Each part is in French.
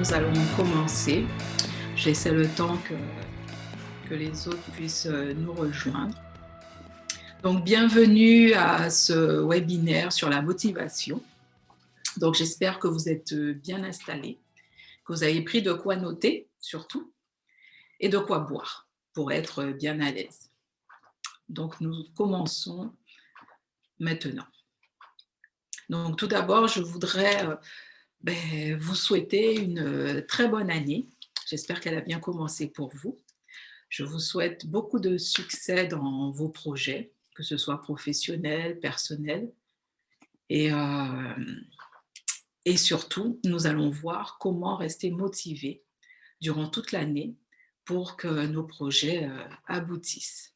nous allons commencer. Je laisse le temps que les autres puissent nous rejoindre. Donc, bienvenue à ce webinaire sur la motivation. Donc, j'espère que vous êtes bien installés, que vous avez pris de quoi noter, surtout, et de quoi boire pour être bien à l'aise. Donc, nous commençons maintenant. Donc, tout d'abord, je voudrais vous souhaiter une très bonne année. J'espère qu'elle a bien commencé pour vous. Je vous souhaite beaucoup de succès dans vos projets, que ce soit professionnel, personnel. Et surtout, nous allons voir comment rester motivés durant toute l'année pour que nos projets aboutissent.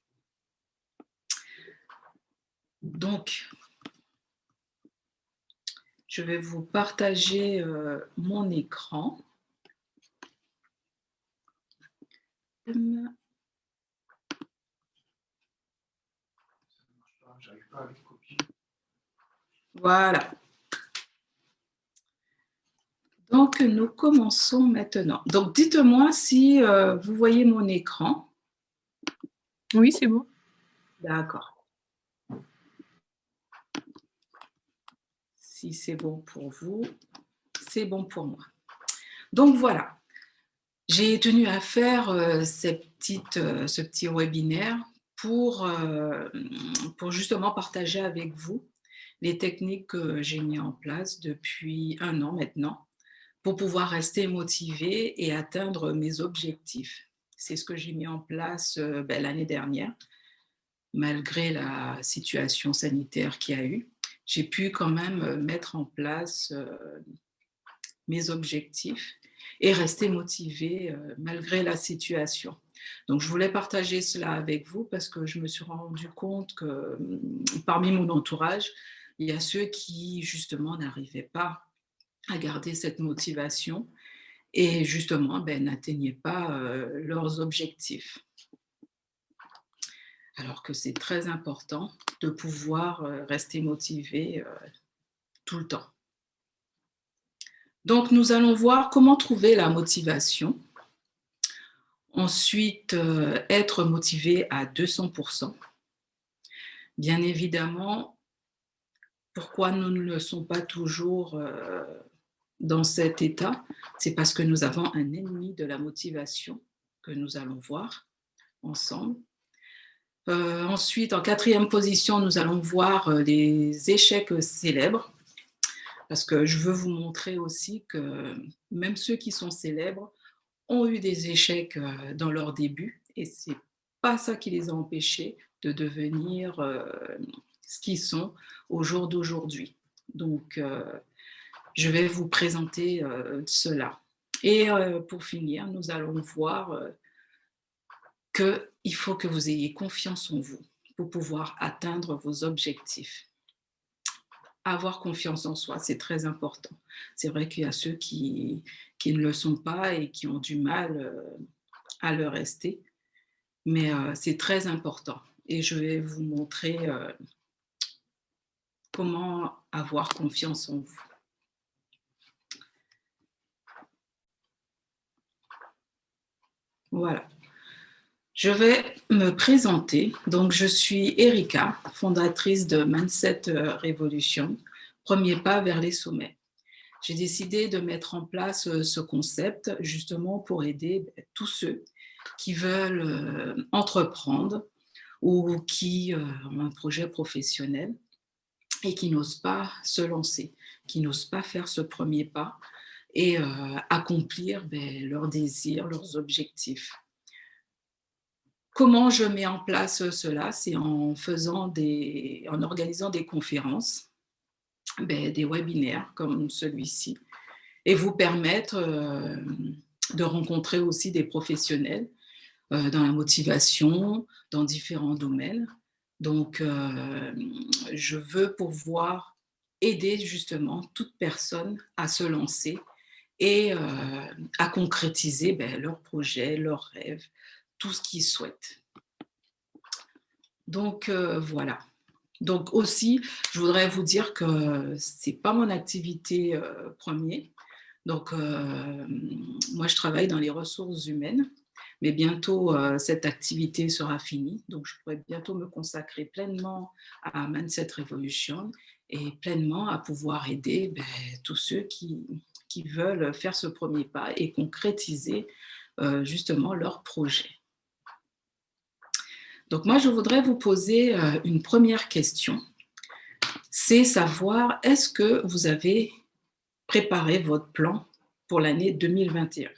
Donc, je vais vous partager mon écran. Voilà. Donc, nous commençons maintenant. Donc, dites-moi si vous voyez mon écran. Oui, c'est bon. D'accord. Si c'est bon pour vous, c'est bon pour moi. Donc, voilà. J'ai tenu à faire ce petit webinaire pour justement partager avec vous les techniques que j'ai mises en place depuis 1 an maintenant pour pouvoir rester motivée et atteindre mes objectifs. C'est ce que j'ai mis en place l'année dernière, malgré la situation sanitaire qu'il y a eu. J'ai pu quand même mettre en place mes objectifs et rester motivée malgré la situation. Donc, je voulais partager cela avec vous parce que je me suis rendu compte que parmi mon entourage, il y a ceux qui, justement, n'arrivaient pas à garder cette motivation et, justement, n'atteignaient pas leurs objectifs. Alors que c'est très important de pouvoir rester motivé tout le temps. Donc, nous allons voir comment trouver la motivation. Ensuite, être motivé à 200%. Bien évidemment, pourquoi nous ne le sommes pas toujours dans cet état? C'est parce que nous avons un ennemi de la motivation que nous allons voir ensemble. Ensuite, en 4e position, nous allons voir les échecs célèbres. Parce que je veux vous montrer aussi que même ceux qui sont célèbres ont eu des échecs dans leur début et ce n'est pas ça qui les a empêchés de devenir ce qu'ils sont au jour d'aujourd'hui. Donc, je vais vous présenter cela. Et pour finir, nous allons voir qu'il faut que vous ayez confiance en vous pour pouvoir atteindre vos objectifs. Avoir confiance en soi, c'est très important. C'est vrai qu'il y a ceux qui ne le sont pas et qui ont du mal à le rester, mais c'est très important. Et je vais vous montrer comment avoir confiance en vous. Voilà. Je vais me présenter. Donc, je suis Erika, fondatrice de Mindset Revolution, premier pas vers les sommets. J'ai décidé de mettre en place ce concept justement pour aider tous ceux qui veulent entreprendre ou qui ont un projet professionnel et qui n'osent pas se lancer, qui n'osent pas faire ce premier pas et accomplir leurs désirs, leurs objectifs. Comment je mets en place cela? C'est en organisant des conférences, des webinaires comme celui-ci, et vous permettre de rencontrer aussi des professionnels dans la motivation, dans différents domaines. Donc, je veux pouvoir aider justement toute personne à se lancer et à concrétiser leurs projets, leurs rêves, tout ce qu'ils souhaitent. Donc, voilà. Donc aussi, je voudrais vous dire que ce n'est pas mon activité première. Donc, moi, je travaille dans les ressources humaines, mais bientôt, cette activité sera finie. Donc, je pourrai bientôt me consacrer pleinement à Mindset Revolution et pleinement à pouvoir aider tous ceux qui veulent faire ce premier pas et concrétiser justement leur projet. Donc, moi, je voudrais vous poser une première question. C'est savoir, est-ce que vous avez préparé votre plan pour l'année 2021?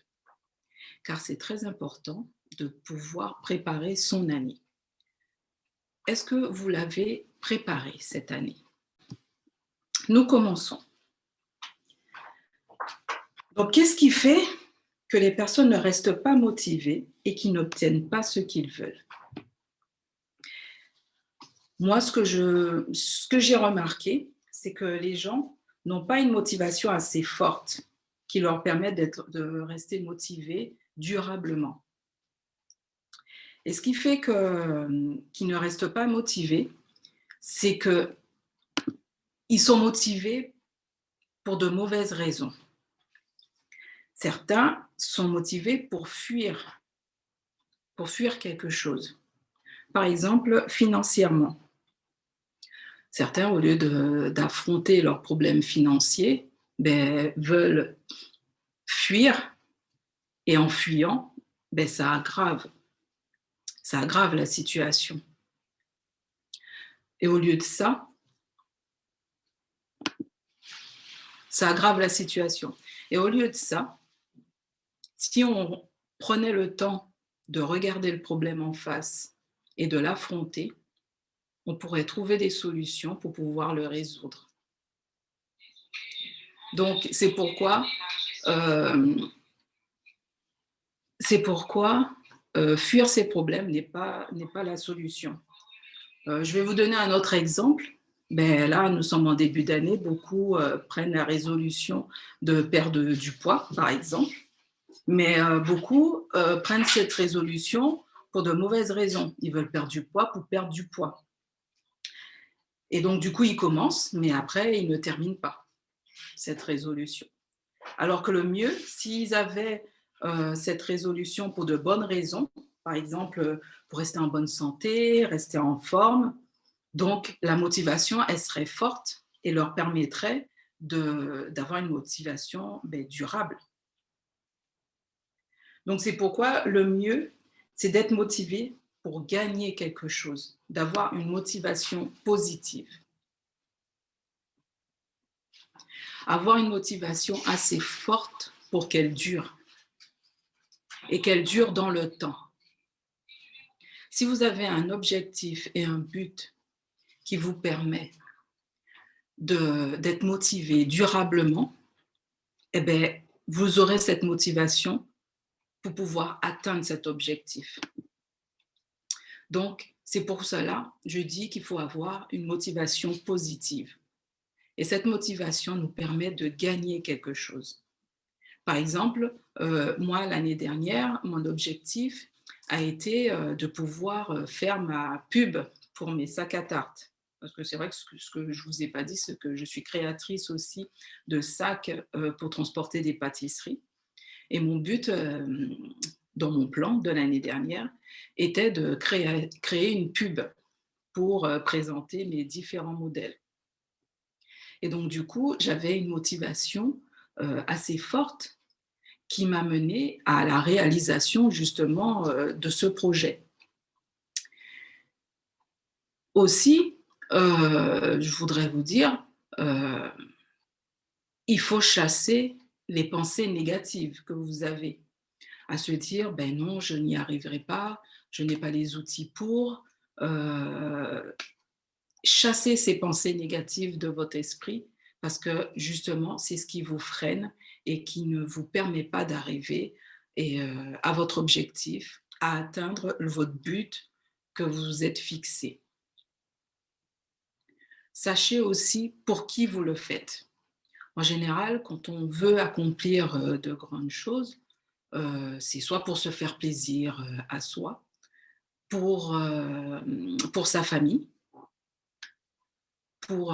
Car c'est très important de pouvoir préparer son année. Est-ce que vous l'avez préparé cette année? Nous commençons. Donc, qu'est-ce qui fait que les personnes ne restent pas motivées et qui n'obtiennent pas ce qu'ils veulent? Moi, ce que j'ai remarqué, c'est que les gens n'ont pas une motivation assez forte qui leur permet de rester motivés durablement. Et ce qui fait qu'ils ne restent pas motivés, c'est qu'ils sont motivés pour de mauvaises raisons. Certains sont motivés pour fuir quelque chose. Par exemple, financièrement. Certains, au lieu d'affronter leurs problèmes financiers, veulent fuir et en fuyant, ça aggrave la situation. Et au lieu de ça, ça aggrave la situation. Et au lieu de ça, si on prenait le temps de regarder le problème en face et de l'affronter, on pourrait trouver des solutions pour pouvoir le résoudre. Donc, c'est pourquoi fuir ces problèmes n'est pas la solution. Je vais vous donner un autre exemple. Là, nous sommes en début d'année, beaucoup prennent la résolution de perdre du poids, par exemple. Mais beaucoup prennent cette résolution pour de mauvaises raisons. Ils veulent perdre du poids pour perdre du poids. Et donc, du coup, ils commencent, mais après, ils ne terminent pas cette résolution. Alors que le mieux, s'ils avaient cette résolution pour de bonnes raisons, par exemple, pour rester en bonne santé, rester en forme, donc la motivation, elle serait forte et leur permettrait d'avoir une motivation durable. Donc, c'est pourquoi le mieux, c'est d'être motivé pour gagner quelque chose, d'avoir une motivation positive. Avoir une motivation assez forte pour qu'elle dure et qu'elle dure dans le temps. Si vous avez un objectif et un but qui vous permet d'être motivé durablement, vous aurez cette motivation pour pouvoir atteindre cet objectif. Donc, c'est pour cela, je dis qu'il faut avoir une motivation positive. Et cette motivation nous permet de gagner quelque chose. Par exemple, moi, l'année dernière, mon objectif a été de pouvoir faire ma pub pour mes sacs à tarte. Parce que c'est vrai que ce que je ne vous ai pas dit, c'est que je suis créatrice aussi de sacs pour transporter des pâtisseries. Et mon but, dans mon plan de l'année dernière, était de créer une pub pour présenter mes différents modèles. Et donc, du coup, j'avais une motivation assez forte qui m'a menée à la réalisation justement de ce projet. Aussi, je voudrais vous dire, il faut chasser les pensées négatives que vous avez, à se dire, non, je n'y arriverai pas, je n'ai pas les outils pour. Chasser ces pensées négatives de votre esprit parce que justement, c'est ce qui vous freine et qui ne vous permet pas d'arriver à votre objectif, à atteindre votre but que vous vous êtes fixé. Sachez aussi pour qui vous le faites. En général, quand on veut accomplir de grandes choses, c'est soit pour se faire plaisir à soi, pour sa famille, pour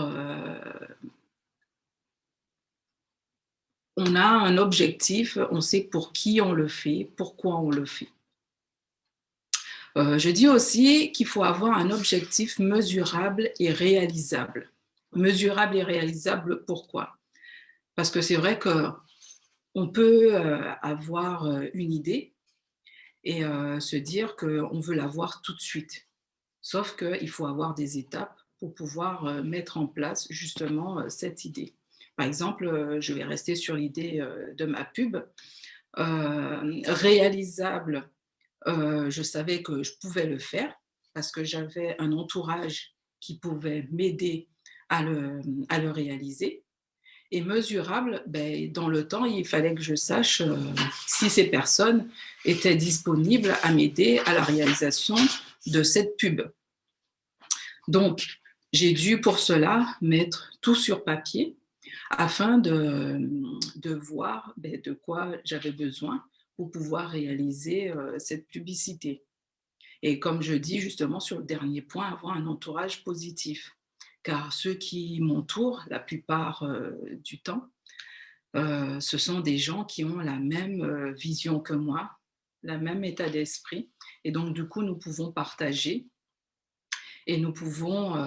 on a un objectif, on sait pour qui on le fait, pourquoi on le fait. Je dis aussi qu'il faut avoir un objectif mesurable et réalisable. Mesurable et réalisable, pourquoi? Parce que c'est vrai qu'on peut avoir une idée et se dire qu'on veut l'avoir tout de suite. Sauf qu'il faut avoir des étapes pour pouvoir mettre en place justement cette idée. Par exemple, je vais rester sur l'idée de ma pub. Réalisable, je savais que je pouvais le faire parce que j'avais un entourage qui pouvait m'aider à le réaliser. Et mesurable, ben, dans le temps, il fallait que je sache si ces personnes étaient disponibles à m'aider à la réalisation de cette pub. Donc, j'ai dû pour cela mettre tout sur papier afin de voir ben, de quoi j'avais besoin pour pouvoir réaliser cette publicité. Et comme je dis justement sur le dernier point, avoir un entourage positif. Car ceux qui m'entourent, la plupart du temps, ce sont des gens qui ont la même vision que moi, le même état d'esprit. Et donc, du coup, nous pouvons partager et nous pouvons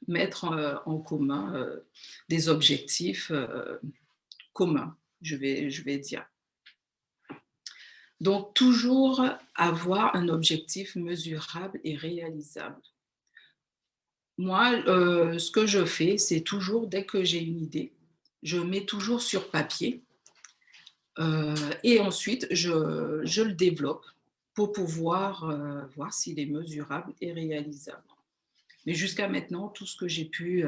mettre en commun des objectifs communs, je vais dire. Donc, toujours avoir un objectif mesurable et réalisable. Moi, ce que je fais, c'est toujours, dès que j'ai une idée, je mets toujours sur papier et ensuite, je le développe pour pouvoir voir s'il est mesurable et réalisable. Mais jusqu'à maintenant, tout ce que j'ai pu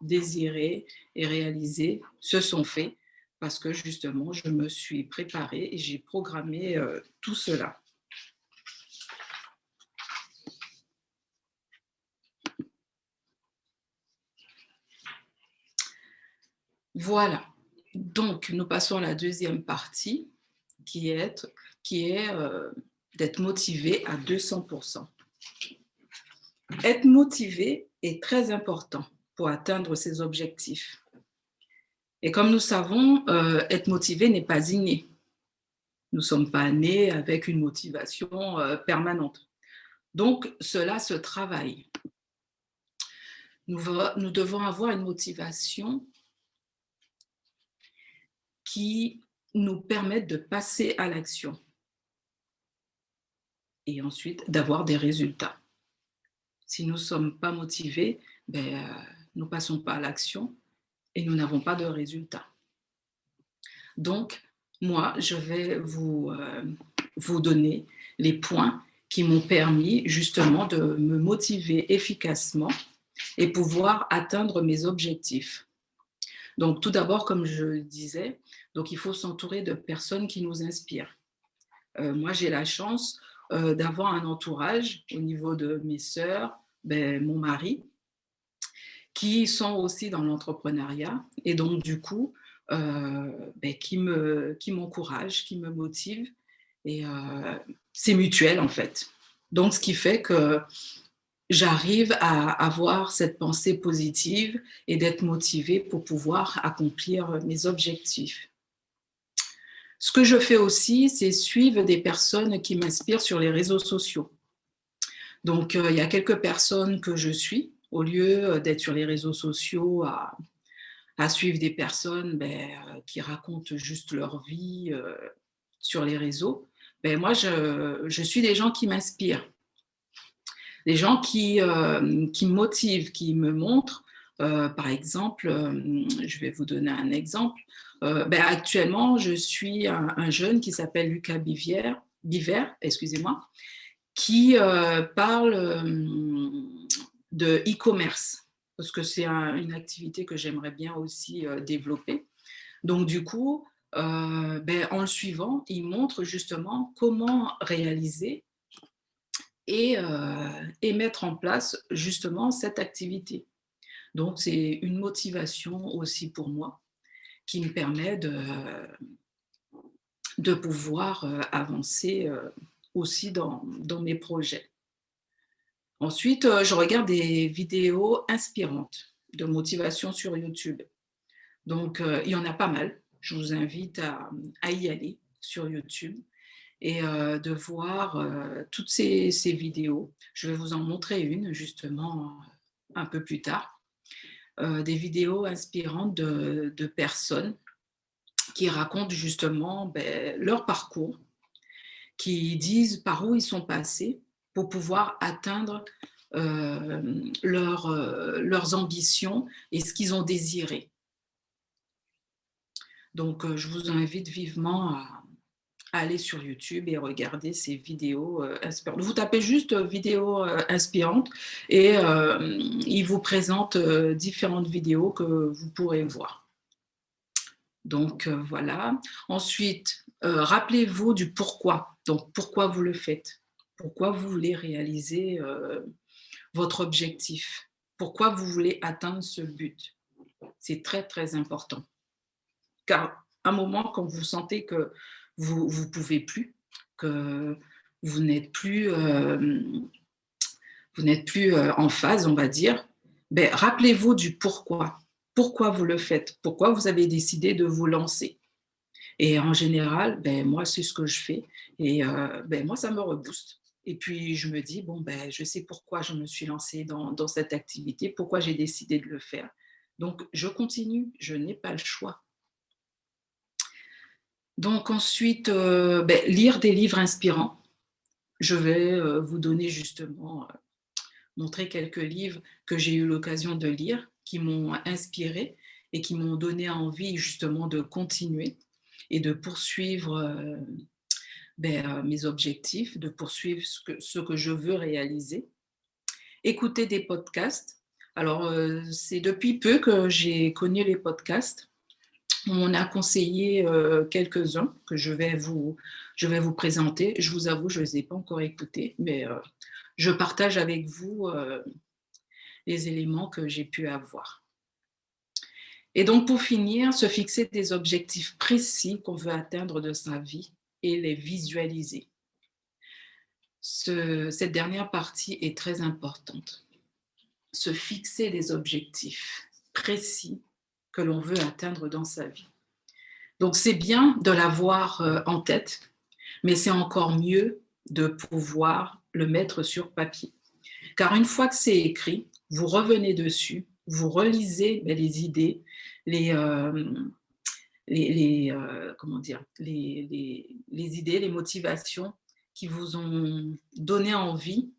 désirer et réaliser se sont faits parce que justement, je me suis préparée et j'ai programmé tout cela. Voilà. Donc, nous passons à la deuxième partie qui est d'être motivé à 200%. Être motivé est très important pour atteindre ses objectifs. Et comme nous savons, être motivé n'est pas inné. Nous ne sommes pas nés avec une motivation permanente. Donc, cela se travaille. Nous devons avoir une motivation qui nous permette de passer à l'action et ensuite d'avoir des résultats. Si nous ne sommes pas motivés, ben, nous ne passons pas à l'action et nous n'avons pas de résultats. Donc, moi, je vais vous donner les points qui m'ont permis justement de me motiver efficacement et pouvoir atteindre mes objectifs. Donc, tout d'abord, comme je disais, donc il faut s'entourer de personnes qui nous inspirent. Moi, j'ai la chance d'avoir un entourage au niveau de mes sœurs, ben, mon mari, qui sont aussi dans l'entrepreneuriat et donc du coup, ben, qui m'encouragent, qui me motivent et c'est mutuel en fait. Donc, ce qui fait que j'arrive à avoir cette pensée positive et d'être motivée pour pouvoir accomplir mes objectifs. Ce que je fais aussi, c'est suivre des personnes qui m'inspirent sur les réseaux sociaux. Donc, il y a quelques personnes que je suis, au lieu d'être sur les réseaux sociaux à suivre des personnes ben, qui racontent juste leur vie sur les réseaux. Ben, moi, je suis des gens qui m'inspirent, des gens qui me motivent, qui me montrent. Par exemple, je vais vous donner un exemple. Ben, actuellement, je suis un jeune qui s'appelle Lucas Biver, excusez-moi, qui parle de e-commerce, parce que c'est une activité que j'aimerais bien aussi développer. Donc, du coup, ben, en le suivant, il montre justement comment réaliser et mettre en place justement cette activité. Donc, c'est une motivation aussi pour moi qui me permet de pouvoir avancer aussi dans mes projets. Ensuite, je regarde des vidéos inspirantes de motivation sur YouTube. Donc, il y en a pas mal. je vous invite à y aller sur YouTube et de voir toutes ces vidéos. Je vais vous en montrer une justement un peu plus tard. Des vidéos inspirantes de personnes qui racontent justement leur parcours, qui disent par où ils sont passés pour pouvoir atteindre leurs ambitions et ce qu'ils ont désiré. Donc, je vous invite vivement à aller sur YouTube et regarder ces vidéos inspirantes. Vous tapez juste vidéos inspirantes et ils vous présentent différentes vidéos que vous pourrez voir. Donc, voilà. Ensuite, rappelez-vous du pourquoi. Donc, pourquoi vous le faites? Pourquoi vous voulez réaliser votre objectif? Pourquoi vous voulez atteindre ce but? C'est très, très important. Car à un moment, quand vous sentez que vous ne pouvez plus, que vous n'êtes plus, en phase, on va dire, rappelez-vous du pourquoi. Pourquoi vous le faites? Pourquoi vous avez décidé de vous lancer? Et en général, moi, c'est ce que je fais. Et moi, ça me rebooste. Et puis, je me dis, bon, je sais pourquoi je me suis lancée dans cette activité, pourquoi j'ai décidé de le faire. Donc, je continue, je n'ai pas le choix. Donc ensuite, lire des livres inspirants. Je vais vous donner justement, montrer quelques livres que j'ai eu l'occasion de lire, qui m'ont inspirée et qui m'ont donné envie justement de continuer et de poursuivre mes objectifs, de poursuivre ce que je veux réaliser. Écouter des podcasts. Alors, c'est depuis peu que j'ai connu les podcasts. On a conseillé quelques-uns que je vais vous présenter. Je vous avoue, je ne les ai pas encore écoutés, mais je partage avec vous les éléments que j'ai pu avoir. Et donc, pour finir, se fixer des objectifs précis qu'on veut atteindre de sa vie et les visualiser. Cette dernière partie est très importante. Se fixer des objectifs précis que l'on veut atteindre dans sa vie. Donc, c'est bien de l'avoir en tête, mais c'est encore mieux de pouvoir le mettre sur papier. Car une fois que c'est écrit, vous revenez dessus, vous relisez les idées, comment dire, les idées, les motivations qui vous ont donné envie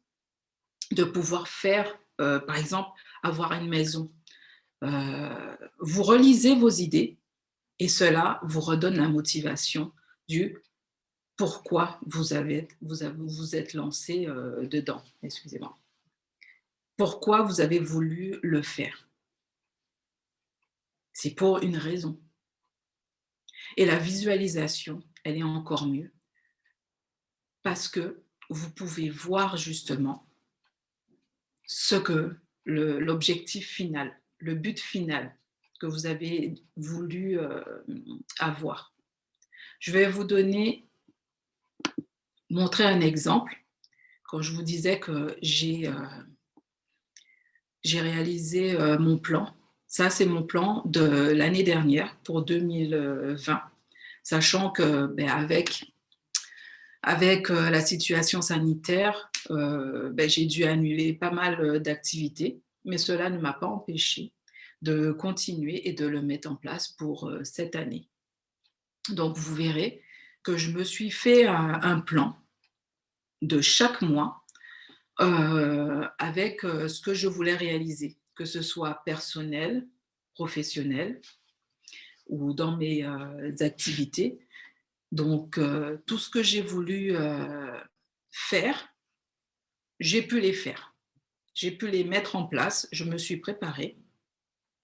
de pouvoir faire, par exemple, avoir une maison. Vous relisez vos idées et cela vous redonne la motivation du pourquoi vous êtes lancé dedans. Excusez-moi. Pourquoi vous avez voulu le faire? C'est pour une raison. Et la visualisation, elle est encore mieux parce que vous pouvez voir justement ce que l'objectif final, le but final que vous avez voulu avoir. Je vais vous montrer un exemple. Quand je vous disais que j'ai réalisé mon plan, ça c'est mon plan de l'année dernière pour 2020, sachant que avec la situation sanitaire, j'ai dû annuler pas mal d'activités, mais cela ne m'a pas empêché de continuer et de le mettre en place pour cette année. Donc, vous verrez que je me suis fait un plan de chaque mois avec ce que je voulais réaliser, que ce soit personnel, professionnel ou dans mes activités. Donc, tout ce que j'ai voulu faire, j'ai pu les faire. J'ai pu les mettre en place. Je me suis préparée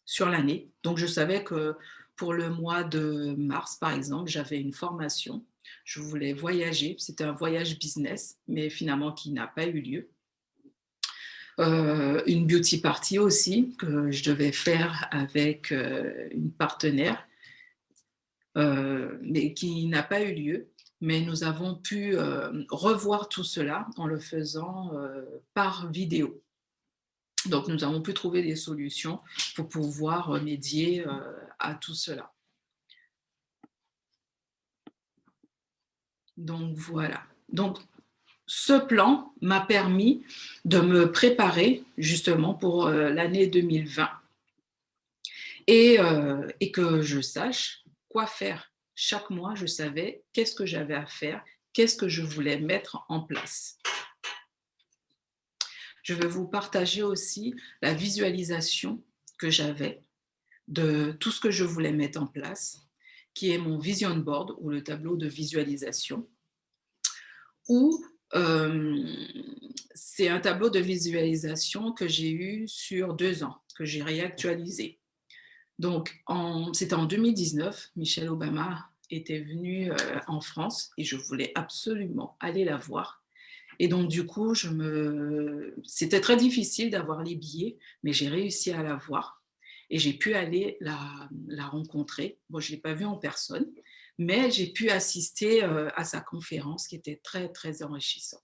sur l'année. Donc, je savais que pour le mois de mars, par exemple, j'avais une formation. Je voulais voyager. C'était un voyage business, mais finalement qui n'a pas eu lieu. Une beauty party aussi que je devais faire avec une partenaire, mais qui n'a pas eu lieu. Mais nous avons pu revoir tout cela en le faisant par vidéo. Donc, nous avons pu trouver des solutions pour pouvoir remédier à tout cela. Donc voilà. Donc ce plan m'a permis de me préparer justement pour l'année 2020 et que je sache quoi faire. Chaque mois, je savais qu'est-ce que j'avais à faire, qu'est-ce que je voulais mettre en place. Je vais vous partager aussi la visualisation que j'avais de tout ce que je voulais mettre en place, qui est mon vision board ou le tableau de visualisation, où c'est un tableau de visualisation que j'ai eu sur 2 ans, que j'ai réactualisé. Donc, c'était en 2019, Michelle Obama était venue en France et je voulais absolument aller la voir. Et donc, du coup, c'était très difficile d'avoir les billets, mais j'ai réussi à la voir et j'ai pu aller la rencontrer. Bon, je ne l'ai pas vue en personne, mais j'ai pu assister à sa conférence qui était très, très enrichissante.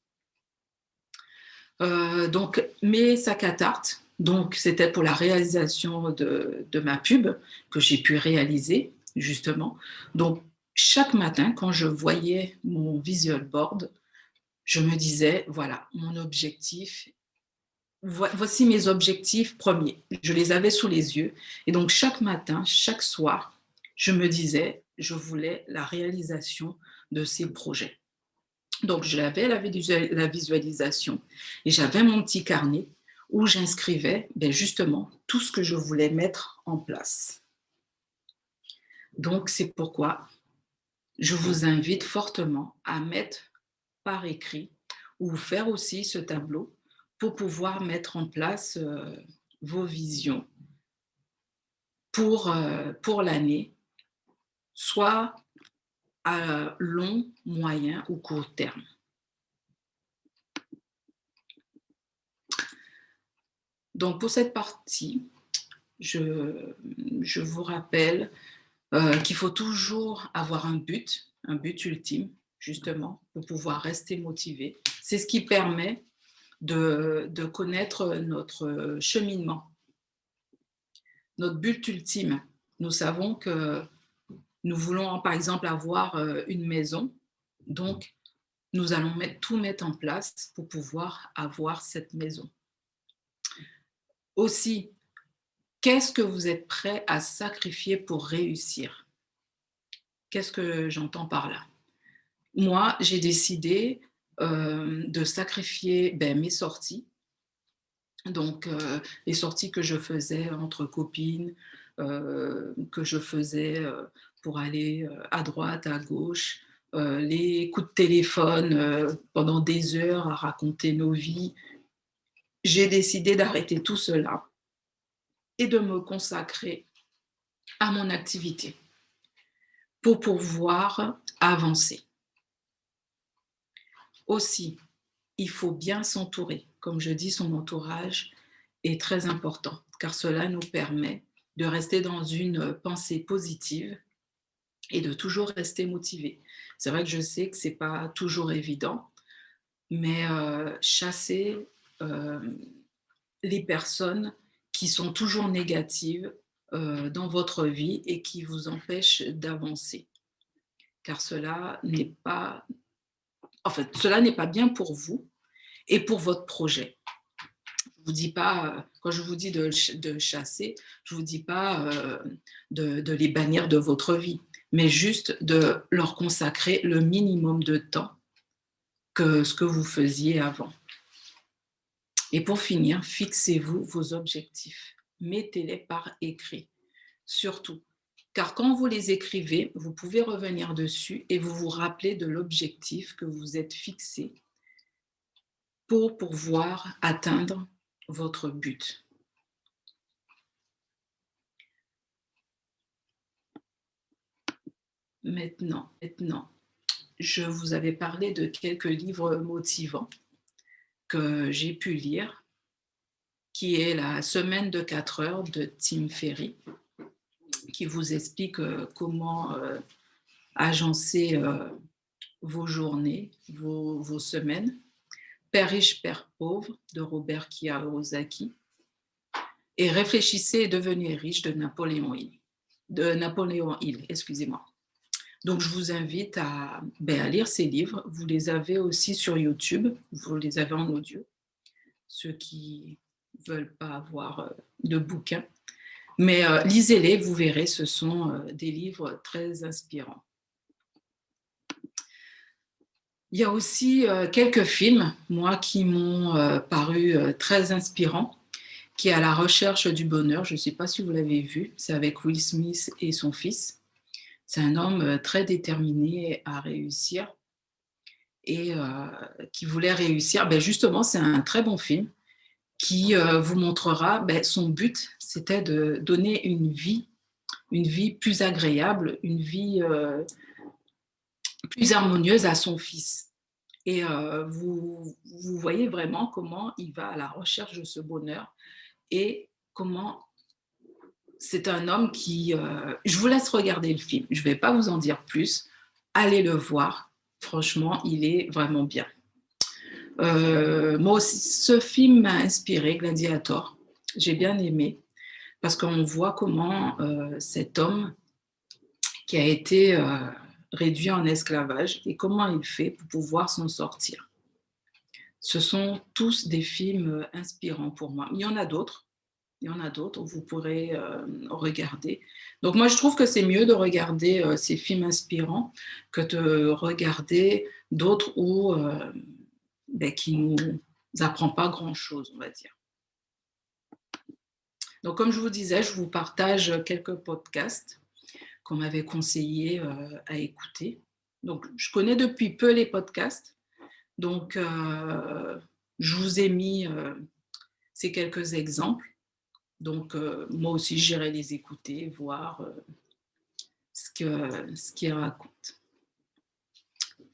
Donc, mes sacs à tarte, donc c'était pour la réalisation de ma pub que j'ai pu réaliser, justement. Donc, chaque matin, quand je voyais mon visual board, je me disais, voilà, mon objectif, voici mes objectifs premiers. Je les avais sous les yeux. Et donc, chaque matin, chaque soir, je me disais, je voulais la réalisation de ces projets. Donc, j'avais la visualisation et j'avais mon petit carnet où j'inscrivais justement tout ce que je voulais mettre en place. Donc, c'est pourquoi je vous invite fortement à mettre par écrit ou faire aussi ce tableau pour pouvoir mettre en place vos visions pour l'année, soit à long, moyen ou court terme. Donc, pour cette partie, je vous rappelle qu'il faut toujours avoir un but ultime, justement, pour pouvoir rester motivé. C'est ce qui permet de connaître notre cheminement, notre but ultime. Nous savons que nous voulons, par exemple, avoir une maison, donc nous allons tout mettre en place pour pouvoir avoir cette maison. Aussi, qu'est-ce que vous êtes prêt à sacrifier pour réussir? Qu'est-ce que j'entends par là? Moi, j'ai décidé de sacrifier mes sorties. Donc, les sorties que je faisais entre copines, que je faisais pour aller à droite, à gauche, les coups de téléphone pendant des heures à raconter nos vies. J'ai décidé d'arrêter tout cela et de me consacrer à mon activité pour pouvoir avancer. Aussi, il faut bien s'entourer. Comme je dis, son entourage est très important car cela nous permet de rester dans une pensée positive et de toujours rester motivé. C'est vrai que je sais que ce n'est pas toujours évident, mais chasser les personnes qui sont toujours négatives dans votre vie et qui vous empêchent d'avancer. Car cela n'est pas bien pour vous et pour votre projet. Je vous dis pas, quand je vous dis de chasser, je ne vous dis pas de les bannir de votre vie, mais juste de leur consacrer le minimum de temps que ce que vous faisiez avant. Et pour finir, fixez-vous vos objectifs. Mettez-les par écrit, surtout. Car quand vous les écrivez, vous pouvez revenir dessus et vous vous rappelez de l'objectif que vous êtes fixé pour pouvoir atteindre votre but. Maintenant, je vous avais parlé de quelques livres motivants que j'ai pu lire, qui est La semaine de 4 heures de Tim Ferriss, qui vous explique comment agencer vos journées, vos semaines. Père riche, Père pauvre de Robert Kiyosaki et Réfléchissez et devenez riche de Napoléon Hill, excusez-moi. Donc, je vous invite à lire ces livres. Vous les avez aussi sur YouTube, vous les avez en audio, ceux qui ne veulent pas avoir de bouquins. Mais lisez-les, vous verrez, ce sont des livres très inspirants. Il y a aussi quelques films, moi, qui m'ont paru très inspirants, qui est À la recherche du bonheur. Je ne sais pas si vous l'avez vu, c'est avec Will Smith et son fils. C'est un homme très déterminé à réussir et qui voulait réussir. Justement, c'est un très bon film qui vous montrera son but, c'était de donner une vie plus agréable, une vie plus harmonieuse à son fils. Et vous voyez vraiment comment il va à la recherche de ce bonheur et comment c'est un homme qui... je vous laisse regarder le film, je ne vais pas vous en dire plus. Allez le voir, franchement, il est vraiment bien. Moi aussi, ce film m'a inspiré, Gladiator. J'ai bien aimé parce qu'on voit comment cet homme qui a été réduit en esclavage et comment il fait pour pouvoir s'en sortir. Ce sont tous des films inspirants pour moi. Il y en a d'autres. Il y en a d'autres, vous pourrez regarder. Donc moi, je trouve que c'est mieux de regarder ces films inspirants que de regarder d'autres où, qui ne nous apprend pas grand-chose, on va dire. Donc comme je vous disais, je vous partage quelques podcasts qu'on m'avait conseillé à écouter. Donc je connais depuis peu les podcasts, donc je vous ai mis ces quelques exemples. Donc, moi aussi, j'irai les écouter, voir ce qu'ils racontent.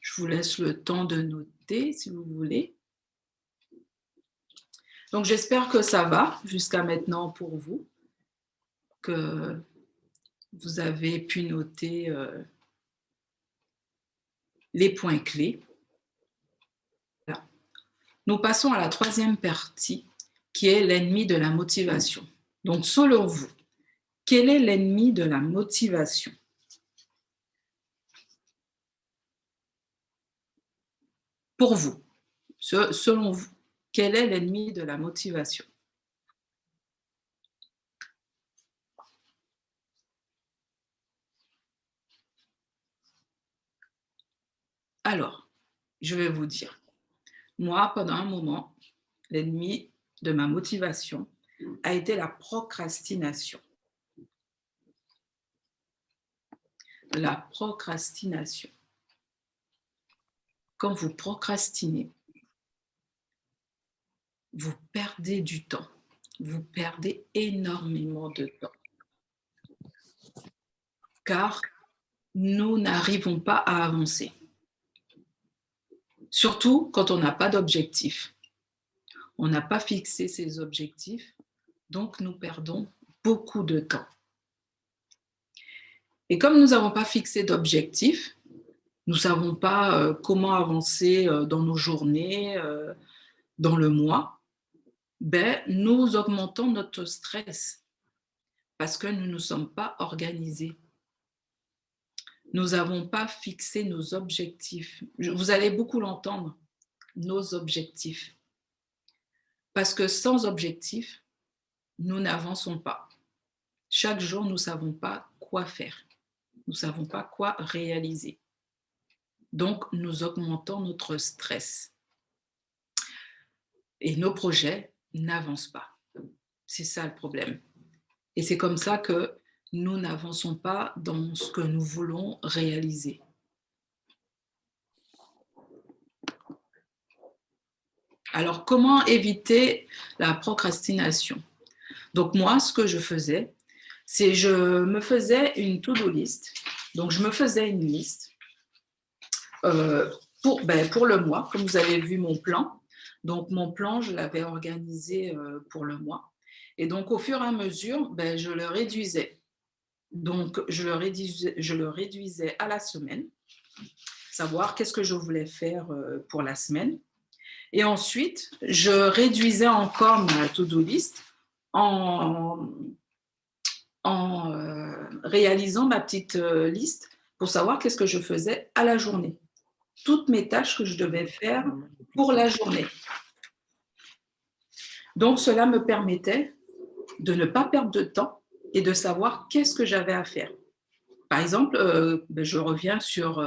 Je vous laisse le temps de noter, si vous voulez. Donc, j'espère que ça va jusqu'à maintenant pour vous, que vous avez pu noter les points clés. Voilà. Nous passons à la troisième partie, qui est l'ennemi de la motivation. Donc, selon vous, quel est l'ennemi de la motivation ? Pour vous, selon vous, quel est l'ennemi de la motivation ? Alors, je vais vous dire, moi, pendant un moment, l'ennemi de ma motivation a été la procrastination. La procrastination. Quand vous procrastinez, vous perdez du temps. Vous perdez énormément de temps. Car nous n'arrivons pas à avancer. Surtout quand on n'a pas d'objectif. On n'a pas fixé ses objectifs, donc nous perdons beaucoup de temps. Et comme nous n'avons pas fixé d'objectifs, nous ne savons pas comment avancer dans nos journées, dans le mois, nous augmentons notre stress parce que nous ne sommes pas organisés. Nous n'avons pas fixé nos objectifs. Vous allez beaucoup l'entendre, nos objectifs. Parce que sans objectif, nous n'avançons pas. Chaque jour, nous ne savons pas quoi faire. Nous ne savons pas quoi réaliser. Donc, nous augmentons notre stress. Et nos projets n'avancent pas. C'est ça le problème. Et c'est comme ça que nous n'avançons pas dans ce que nous voulons réaliser. Alors, comment éviter la procrastination ? Donc, moi, ce que je faisais, c'est je me faisais une to-do list. Donc, je me faisais une liste pour le mois, comme vous avez vu mon plan. Donc, mon plan, je l'avais organisé pour le mois. Et donc, au fur et à mesure, je le réduisais. Donc, je le réduisais à la semaine, savoir qu'est-ce que je voulais faire pour la semaine. Et ensuite, je réduisais encore ma to-do list en réalisant ma petite liste pour savoir qu'est-ce que je faisais à la journée. Toutes mes tâches que je devais faire pour la journée. Donc, cela me permettait de ne pas perdre de temps et de savoir qu'est-ce que j'avais à faire. Par exemple, je reviens sur...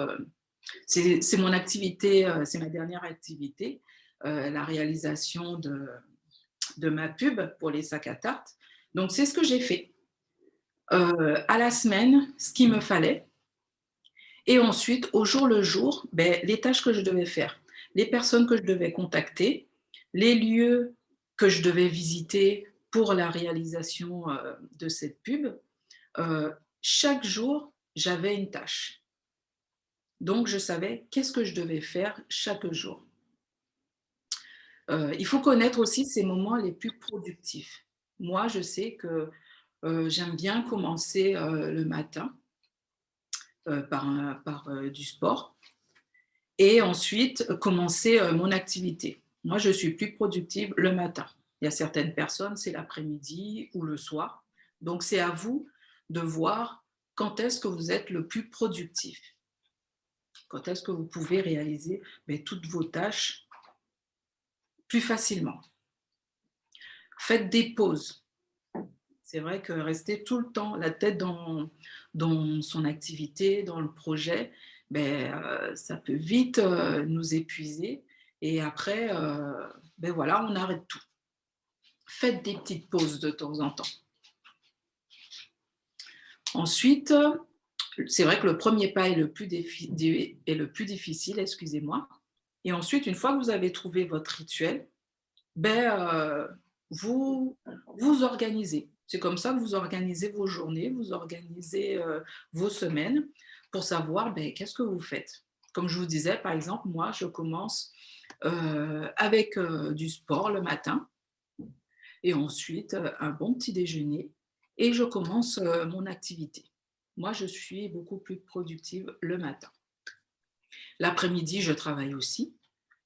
c'est mon activité, c'est ma dernière activité, la réalisation de ma pub pour les sacs à tarte. Donc, c'est ce que j'ai fait. À la semaine, ce qu'il me fallait. Et ensuite, au jour le jour, les tâches que je devais faire, les personnes que je devais contacter, les lieux que je devais visiter pour la réalisation de cette pub. Chaque jour, j'avais une tâche. Donc, je savais qu'est-ce que je devais faire chaque jour. Il faut connaître aussi ces moments les plus productifs. Moi, je sais que j'aime bien commencer le matin par du sport et ensuite commencer mon activité. Moi, je suis plus productive le matin. Il y a certaines personnes, c'est l'après-midi ou le soir. Donc, c'est à vous de voir quand est-ce que vous êtes le plus productif. Quand est-ce que vous pouvez réaliser toutes vos tâches plus facilement. Faites des pauses. C'est vrai que rester tout le temps la tête dans son activité, dans le projet, ça peut vite nous épuiser. Et après, voilà, on arrête tout. Faites des petites pauses de temps en temps. Ensuite, c'est vrai que le premier pas est le plus difficile, excusez-moi. Et ensuite, une fois que vous avez trouvé votre rituel, vous organisez. C'est comme ça que vous organisez vos journées, vous organisez vos semaines pour savoir qu'est-ce que vous faites. Comme je vous disais, par exemple, moi, je commence avec du sport le matin et ensuite un bon petit déjeuner et je commence mon activité. Moi, je suis beaucoup plus productive le matin. L'après-midi, je travaille aussi.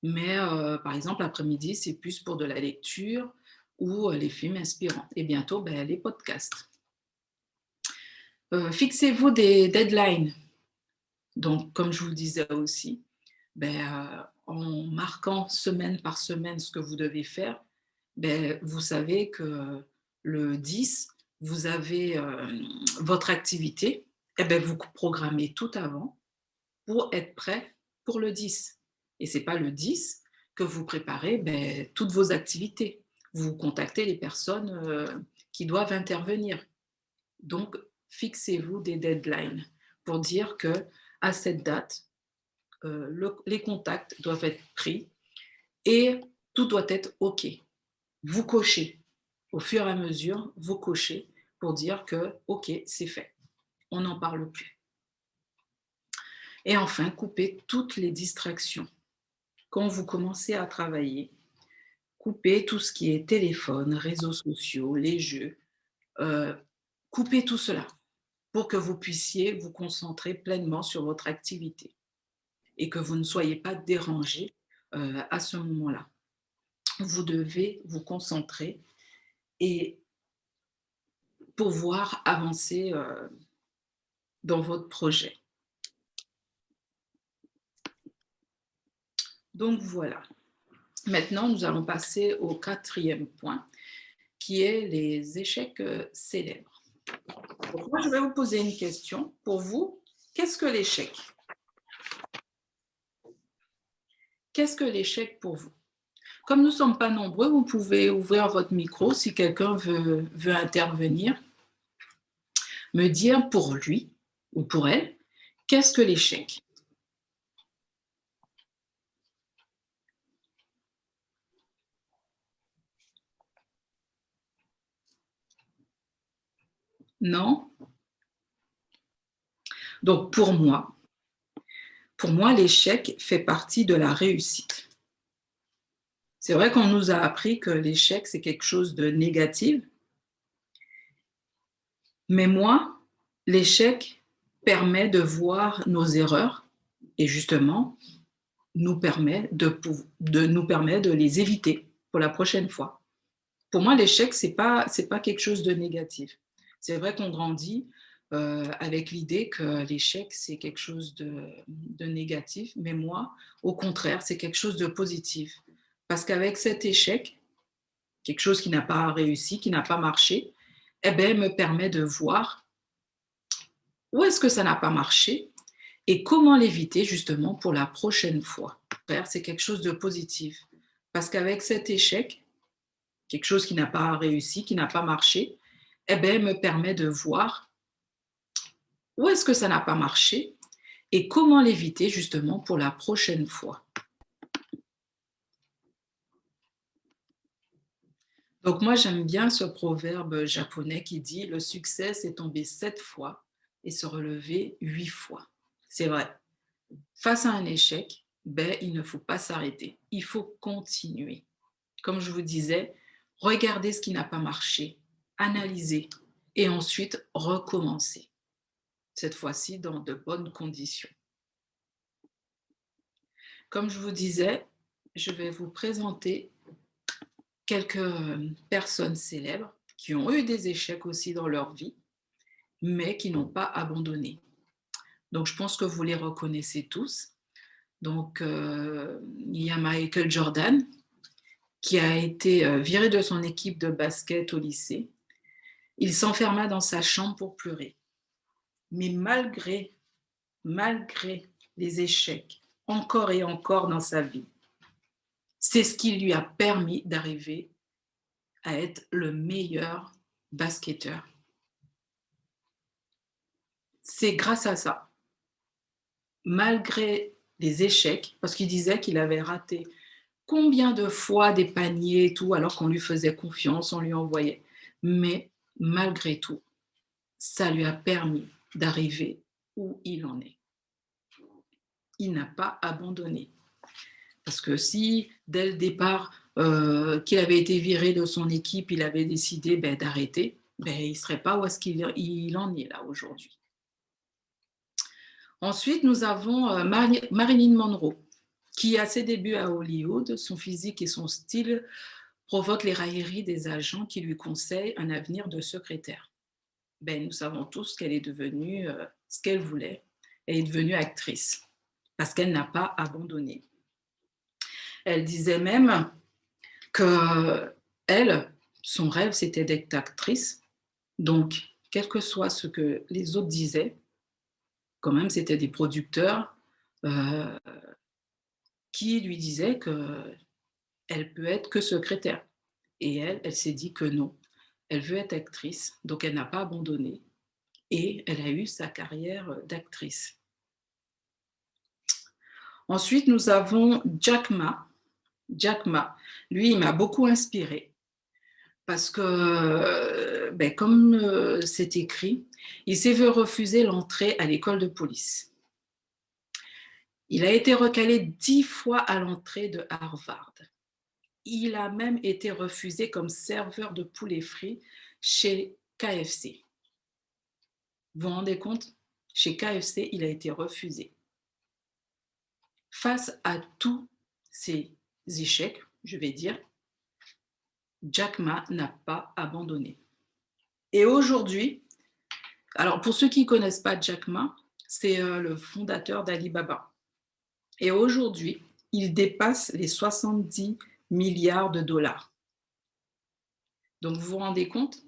Mais par exemple, l'après-midi, c'est plus pour de la lecture ou les films inspirants. Et bientôt, les podcasts. Fixez-vous des deadlines. Donc, comme je vous le disais aussi, en marquant semaine par semaine ce que vous devez faire, vous savez que le 10, vous avez votre activité. Et vous programmez tout avant pour être prêt pour le 10. Et ce n'est pas le 10 que vous préparez toutes vos activités. Vous contactez les personnes qui doivent intervenir. Donc, fixez-vous des deadlines pour dire qu'à cette date, les contacts doivent être pris et tout doit être OK. Vous cochez. Au fur et à mesure, vous cochez pour dire que OK, c'est fait. On n'en parle plus. Et enfin, coupez toutes les distractions. Quand vous commencez à travailler, coupez tout ce qui est téléphone, réseaux sociaux, les jeux. Coupez tout cela pour que vous puissiez vous concentrer pleinement sur votre activité et que vous ne soyez pas dérangé à ce moment-là. Vous devez vous concentrer et pouvoir avancer dans votre projet. Donc voilà. Maintenant, nous allons passer au 4e point, qui est les échecs célèbres. Donc, moi, je vais vous poser une question. Pour vous, qu'est-ce que l'échec? Qu'est-ce que l'échec pour vous? Comme nous ne sommes pas nombreux, vous pouvez ouvrir votre micro si quelqu'un veut intervenir, me dire pour lui ou pour elle, qu'est-ce que l'échec? Non? Donc pour moi, l'échec fait partie de la réussite. C'est vrai qu'on nous a appris que l'échec, c'est quelque chose de négatif. Mais moi, l'échec permet de voir nos erreurs et justement nous permet de les éviter pour la prochaine fois. Pour moi, l'échec, c'est pas quelque chose de négatif. C'est vrai qu'on grandit, avec l'idée que l'échec, c'est quelque chose de négatif. Mais moi, au contraire, c'est quelque chose de positif. Parce qu'avec cet échec, quelque chose qui n'a pas réussi, qui n'a pas marché, eh ben, me permet de voir où est-ce que ça n'a pas marché et comment l'éviter justement pour la prochaine fois. C'est quelque chose de positif. Parce qu'avec cet échec, quelque chose qui n'a pas réussi, qui n'a pas marché, eh ben, me permet de voir où est-ce que ça n'a pas marché et comment l'éviter justement pour la prochaine fois. Donc moi, j'aime bien ce proverbe japonais qui dit: «Le succès, c'est tomber 7 fois et se relever 8 fois». C'est vrai. Face à un échec, ben, il ne faut pas s'arrêter. Il faut continuer. Comme je vous disais, regardez ce qui n'a pas marché, analyser et ensuite recommencer. Cette fois-ci dans de bonnes conditions. Comme je vous disais, je vais vous présenter quelques personnes célèbres qui ont eu des échecs aussi dans leur vie, mais qui n'ont pas abandonné. Donc, je pense que vous les reconnaissez tous. Donc, il y a Michael Jordan, qui a été viré de son équipe de basket au lycée. Il s'enferma dans sa chambre pour pleurer. Mais malgré les échecs, encore et encore dans sa vie, c'est ce qui lui a permis d'arriver à être le meilleur basketteur. C'est grâce à ça, malgré les échecs, parce qu'il disait qu'il avait raté combien de fois des paniers et tout, alors qu'on lui faisait confiance, on lui envoyait. Mais malgré tout, ça lui a permis d'arriver où il en est. Il n'a pas abandonné. Parce que si, dès le départ, qu'il avait été viré de son équipe, il avait décidé d'arrêter, il ne serait pas où est-ce qu'il en est là aujourd'hui. Ensuite, nous avons Marilyn Monroe, qui à ses débuts à Hollywood, son physique et son style provoquent les railleries des agents qui lui conseillent un avenir de secrétaire. Nous savons tous qu'elle est devenue ce qu'elle voulait. Elle est devenue actrice, parce qu'elle n'a pas abandonné. Elle disait même que elle, son rêve, c'était d'être actrice. Donc, quel que soit ce que les autres disaient, quand même, c'était des producteurs qui lui disaient qu'elle peut être que secrétaire. Et elle s'est dit que non, elle veut être actrice, donc elle n'a pas abandonné. Et elle a eu sa carrière d'actrice. Ensuite, nous avons Jack Ma. Jack Ma, lui, il m'a beaucoup inspirée parce que, comme c'est écrit, il s'est vu refuser l'entrée à l'école de police. Il a été recalé 10 fois à l'entrée de Harvard. Il a même été refusé comme serveur de poulet frit chez KFC. Vous vous rendez compte? Chez KFC, il a été refusé. Face à tous ces échecs, je vais dire, Jack Ma n'a pas abandonné. Et aujourd'hui, alors pour ceux qui ne connaissent pas Jack Ma, c'est le fondateur d'Alibaba. Et aujourd'hui, il dépasse les 70 milliards de dollars. Donc vous vous rendez compte?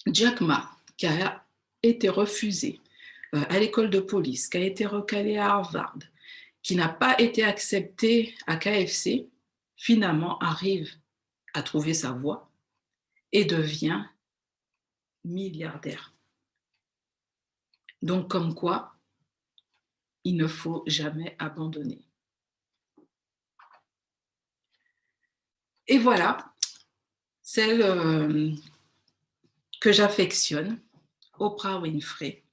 Jack Ma, qui a été refusé à l'école de police, qui a été recalé à Harvard, qui n'a pas été accepté à KFC, finalement arrive à trouver sa voie et devient milliardaire. Donc, comme quoi, il ne faut jamais abandonner. Et voilà, celle que j'affectionne, Oprah Winfrey.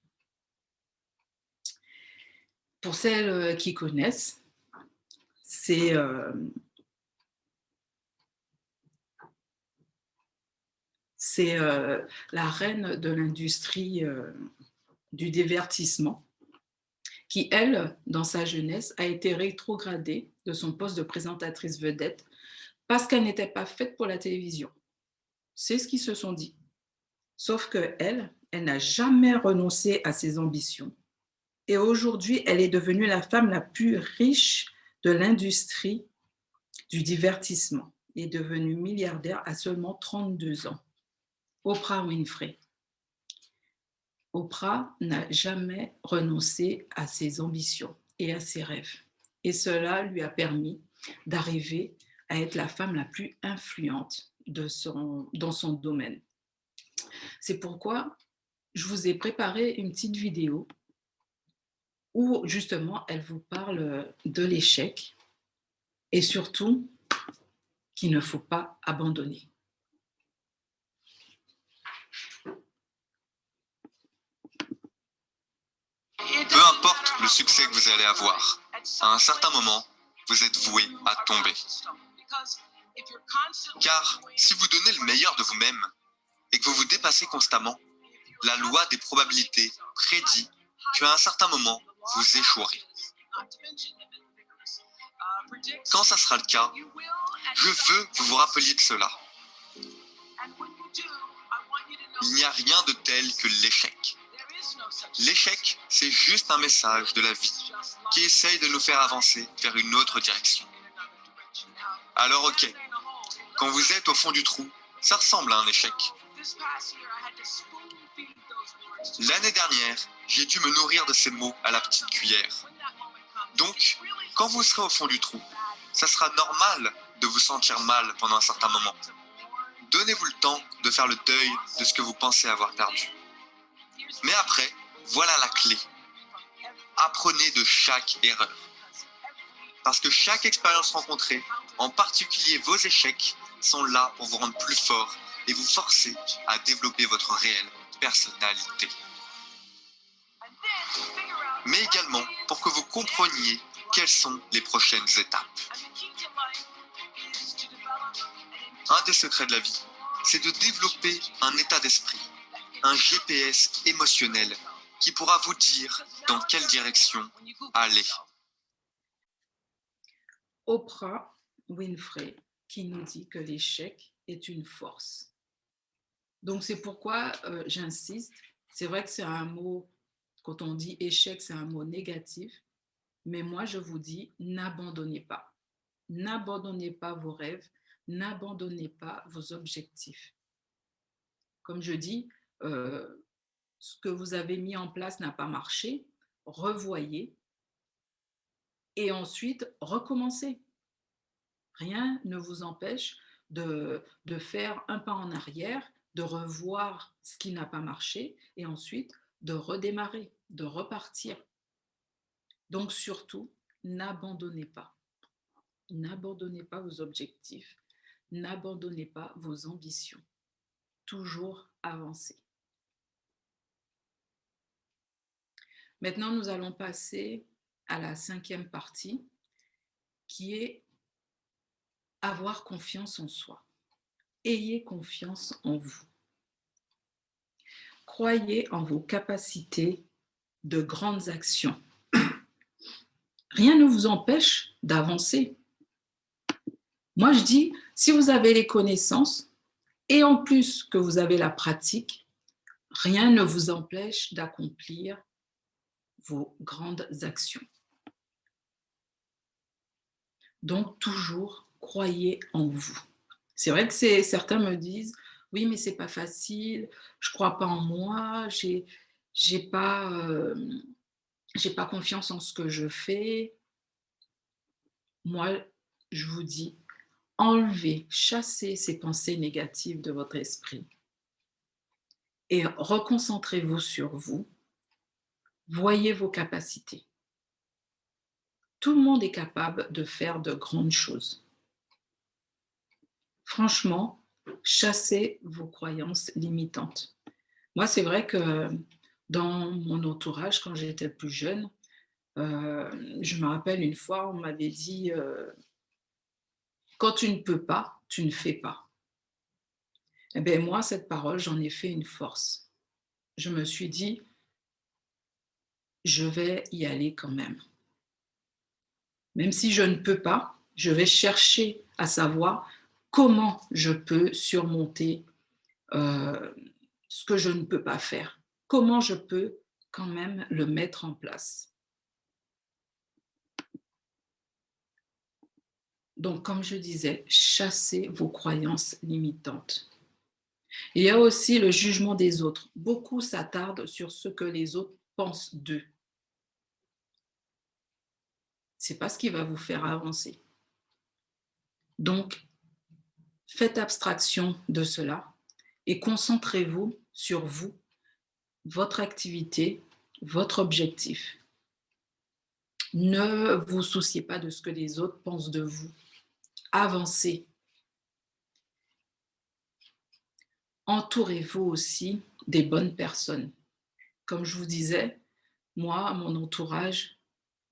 Pour celles qui connaissent, c'est la reine de l'industrie du divertissement qui, elle, dans sa jeunesse, a été rétrogradée de son poste de présentatrice vedette parce qu'elle n'était pas faite pour la télévision. C'est ce qu'ils se sont dit. Sauf qu'elle, Elle n'a jamais renoncé à ses ambitions. Et aujourd'hui, elle est devenue la femme la plus riche de l'industrie du divertissement. Elle est devenue milliardaire à seulement 32 ans. Oprah Winfrey. Oprah n'a jamais renoncé à ses ambitions et à ses rêves. Et cela lui a permis d'arriver à être la femme la plus influente dans son domaine. C'est pourquoi je vous ai préparé une petite vidéo où justement elle vous parle de l'échec et surtout qu'il ne faut pas abandonner. Peu importe le succès que vous allez avoir, à un certain moment, vous êtes voué à tomber. Car si vous donnez le meilleur de vous-même et que vous vous dépassez constamment, la loi des probabilités prédit qu'à un certain moment, vous échouerez. Quand ça sera le cas, je veux que vous vous rappeliez de cela. Il n'y a rien de tel que l'échec. L'échec, c'est juste un message de la vie qui essaye de nous faire avancer vers une autre direction. Alors ok, quand vous êtes au fond du trou, ça ressemble à un échec. L'année dernière, j'ai dû me nourrir de ces mots à la petite cuillère. Donc, quand vous serez au fond du trou, ça sera normal de vous sentir mal pendant un certain moment. Donnez-vous le temps de faire le deuil de ce que vous pensez avoir perdu. Mais après, voilà la clé. Apprenez de chaque erreur. Parce que chaque expérience rencontrée, en particulier vos échecs, sont là pour vous rendre plus fort et vous forcer à développer votre réelle personnalité. Mais également pour que vous compreniez quelles sont les prochaines étapes. Un des secrets de la vie, c'est de développer un état d'esprit, un GPS émotionnel qui pourra vous dire dans quelle direction aller. Oprah Winfrey qui nous dit que l'échec est une force. Donc c'est pourquoi j'insiste. C'est vrai que c'est un mot, quand on dit échec, c'est un mot négatif. Mais moi, je vous dis, n'abandonnez pas. N'abandonnez pas vos rêves, n'abandonnez pas vos objectifs. Comme je dis, ce que vous avez mis en place n'a pas marché, revoyez et ensuite recommencez. Rien ne vous empêche de faire un pas en arrière, de revoir ce qui n'a pas marché et ensuite de redémarrer, de repartir. Donc surtout, n'abandonnez pas. N'abandonnez pas vos objectifs, n'abandonnez pas vos ambitions. Toujours avancer. Maintenant, nous allons passer à la 5e partie qui est avoir confiance en soi. Ayez confiance en vous. Croyez en vos capacités de grandes actions. Rien ne vous empêche d'avancer. Moi, je dis, si vous avez les connaissances et en plus que vous avez la pratique, rien ne vous empêche d'accomplir vos grandes actions. Donc, toujours croyez en vous. C'est vrai que certains me disent, oui, mais c'est pas facile, je crois pas en moi, j'ai pas confiance en ce que je fais. Moi, je vous dis, enlevez, chassez ces pensées négatives de votre esprit et reconcentrez-vous sur vous. Voyez vos capacités. Tout le monde est capable de faire de grandes choses. Franchement, chassez vos croyances limitantes. Moi, c'est vrai que dans mon entourage, quand j'étais plus jeune, je me rappelle une fois, on m'avait dit quand tu ne peux pas, tu ne fais pas. Eh bien, moi, cette parole, j'en ai fait une force. Je me suis dit, je vais y aller quand même. Même si je ne peux pas, je vais chercher à savoir comment je peux surmonter ce que je ne peux pas faire. comment je peux quand même le mettre en place. Donc, comme je disais, chassez vos croyances limitantes. Il y a aussi le jugement des autres. Beaucoup s'attardent sur ce que les autres pensent d'eux. Ce n'est pas ce qui va vous faire avancer. Donc, faites abstraction de cela et concentrez-vous sur vous, votre activité, votre objectif. Ne vous souciez pas de ce que les autres pensent de vous. Avancez. Entourez-vous aussi des bonnes personnes. Comme je vous disais, moi, mon entourage,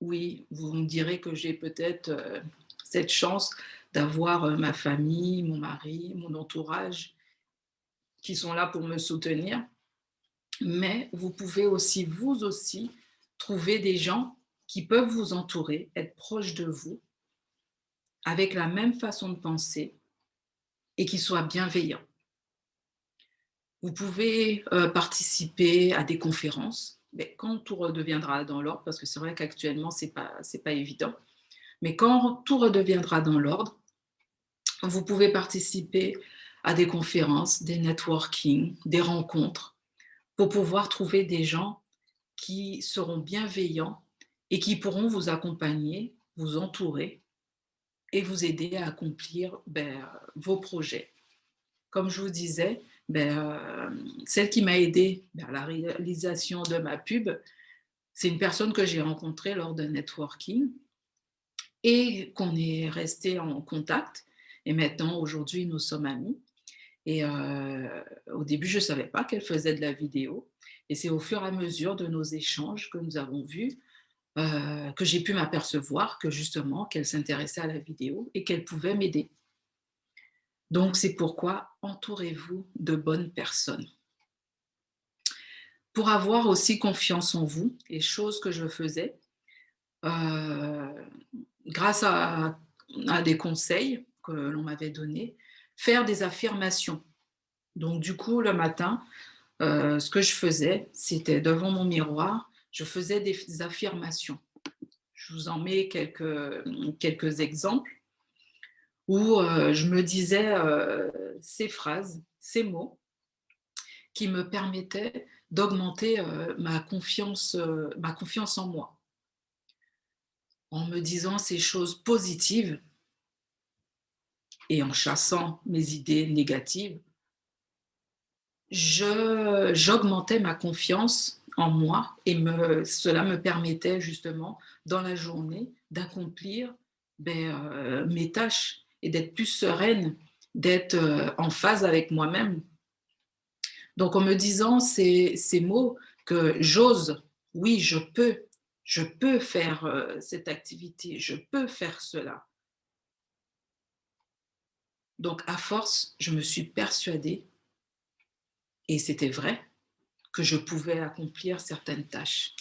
oui, vous me direz que j'ai peut-être cette chance d'avoir ma famille, mon mari, mon entourage qui sont là pour me soutenir. Mais vous pouvez aussi, vous aussi, trouver des gens qui peuvent vous entourer, être proches de vous, avec la même façon de penser et qui soient bienveillants. Vous pouvez participer à des conférences, mais quand tout redeviendra dans l'ordre, parce que c'est vrai qu'actuellement, c'est pas évident, mais quand tout redeviendra dans l'ordre, vous pouvez participer à des conférences, des networking, des rencontres, pour pouvoir trouver des gens qui seront bienveillants et qui pourront vous accompagner, vous entourer et vous aider à accomplir vos projets. Comme je vous disais, celle qui m'a aidée à la réalisation de ma pub, c'est une personne que j'ai rencontrée lors d'un networking et qu'on est resté en contact. Et maintenant, aujourd'hui, nous sommes amis. Et au début, je ne savais pas qu'elle faisait de la vidéo. Et c'est au fur et à mesure de nos échanges que nous avons vus que j'ai pu m'apercevoir que justement, qu'elle s'intéressait à la vidéo et qu'elle pouvait m'aider. Donc, c'est pourquoi entourez-vous de bonnes personnes. Pour avoir aussi confiance en vous, et chose que je faisais, grâce à des conseils que l'on m'avait donnés, faire des affirmations. Donc, du coup, le matin, ce que je faisais, c'était devant mon miroir, je faisais des affirmations. Je vous en mets quelques exemples où je me disais ces phrases, ces mots qui me permettaient d'augmenter ma confiance en moi. En me disant ces choses positives et en chassant mes idées négatives, j'augmentais ma confiance en moi et cela me permettait justement dans la journée d'accomplir mes tâches et d'être plus sereine, d'être en phase avec moi-même. Donc en me disant ces mots que j'ose, oui, je peux faire cette activité, je peux faire cela. Donc à force, je me suis persuadée, et c'était vrai, que je pouvais accomplir certaines tâches.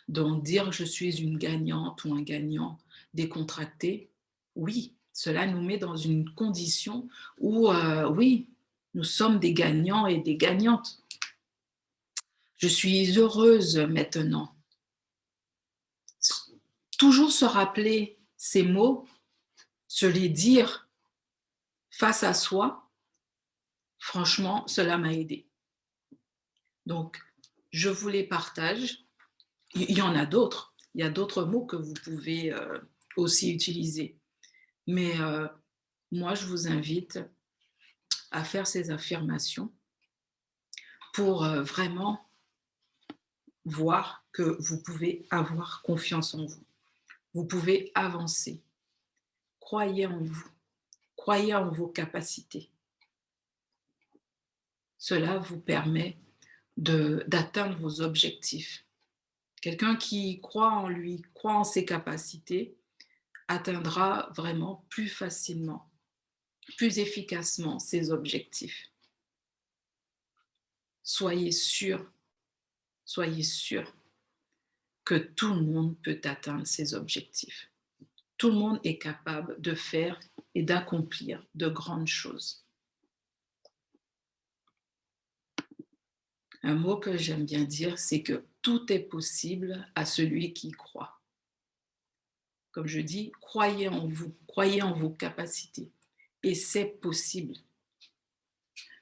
Donc dire que je suis une gagnante ou un gagnant décontracté, oui, cela nous met dans une condition où, oui, nous sommes des gagnants et des gagnantes. Je suis heureuse maintenant. Toujours se rappeler ces mots, se les dire face à soi, franchement, cela m'a aidée. Donc, je vous les partage. Il y en a d'autres. Il y a d'autres mots que vous pouvez aussi utiliser. Mais moi, je vous invite à faire ces affirmations pour vraiment voir que vous pouvez avoir confiance en vous. Vous pouvez avancer. Croyez en vous. Croyez en vos capacités. Cela vous permet d'atteindre vos objectifs. Quelqu'un qui croit en lui, croit en ses capacités, atteindra vraiment plus facilement, plus efficacement ses objectifs. Soyez sûr que tout le monde peut atteindre ses objectifs. Tout le monde est capable de faire et d'accomplir de grandes choses. Un mot que j'aime bien dire, c'est que tout est possible à celui qui croit. Comme je dis, croyez en vos capacités. Et c'est possible.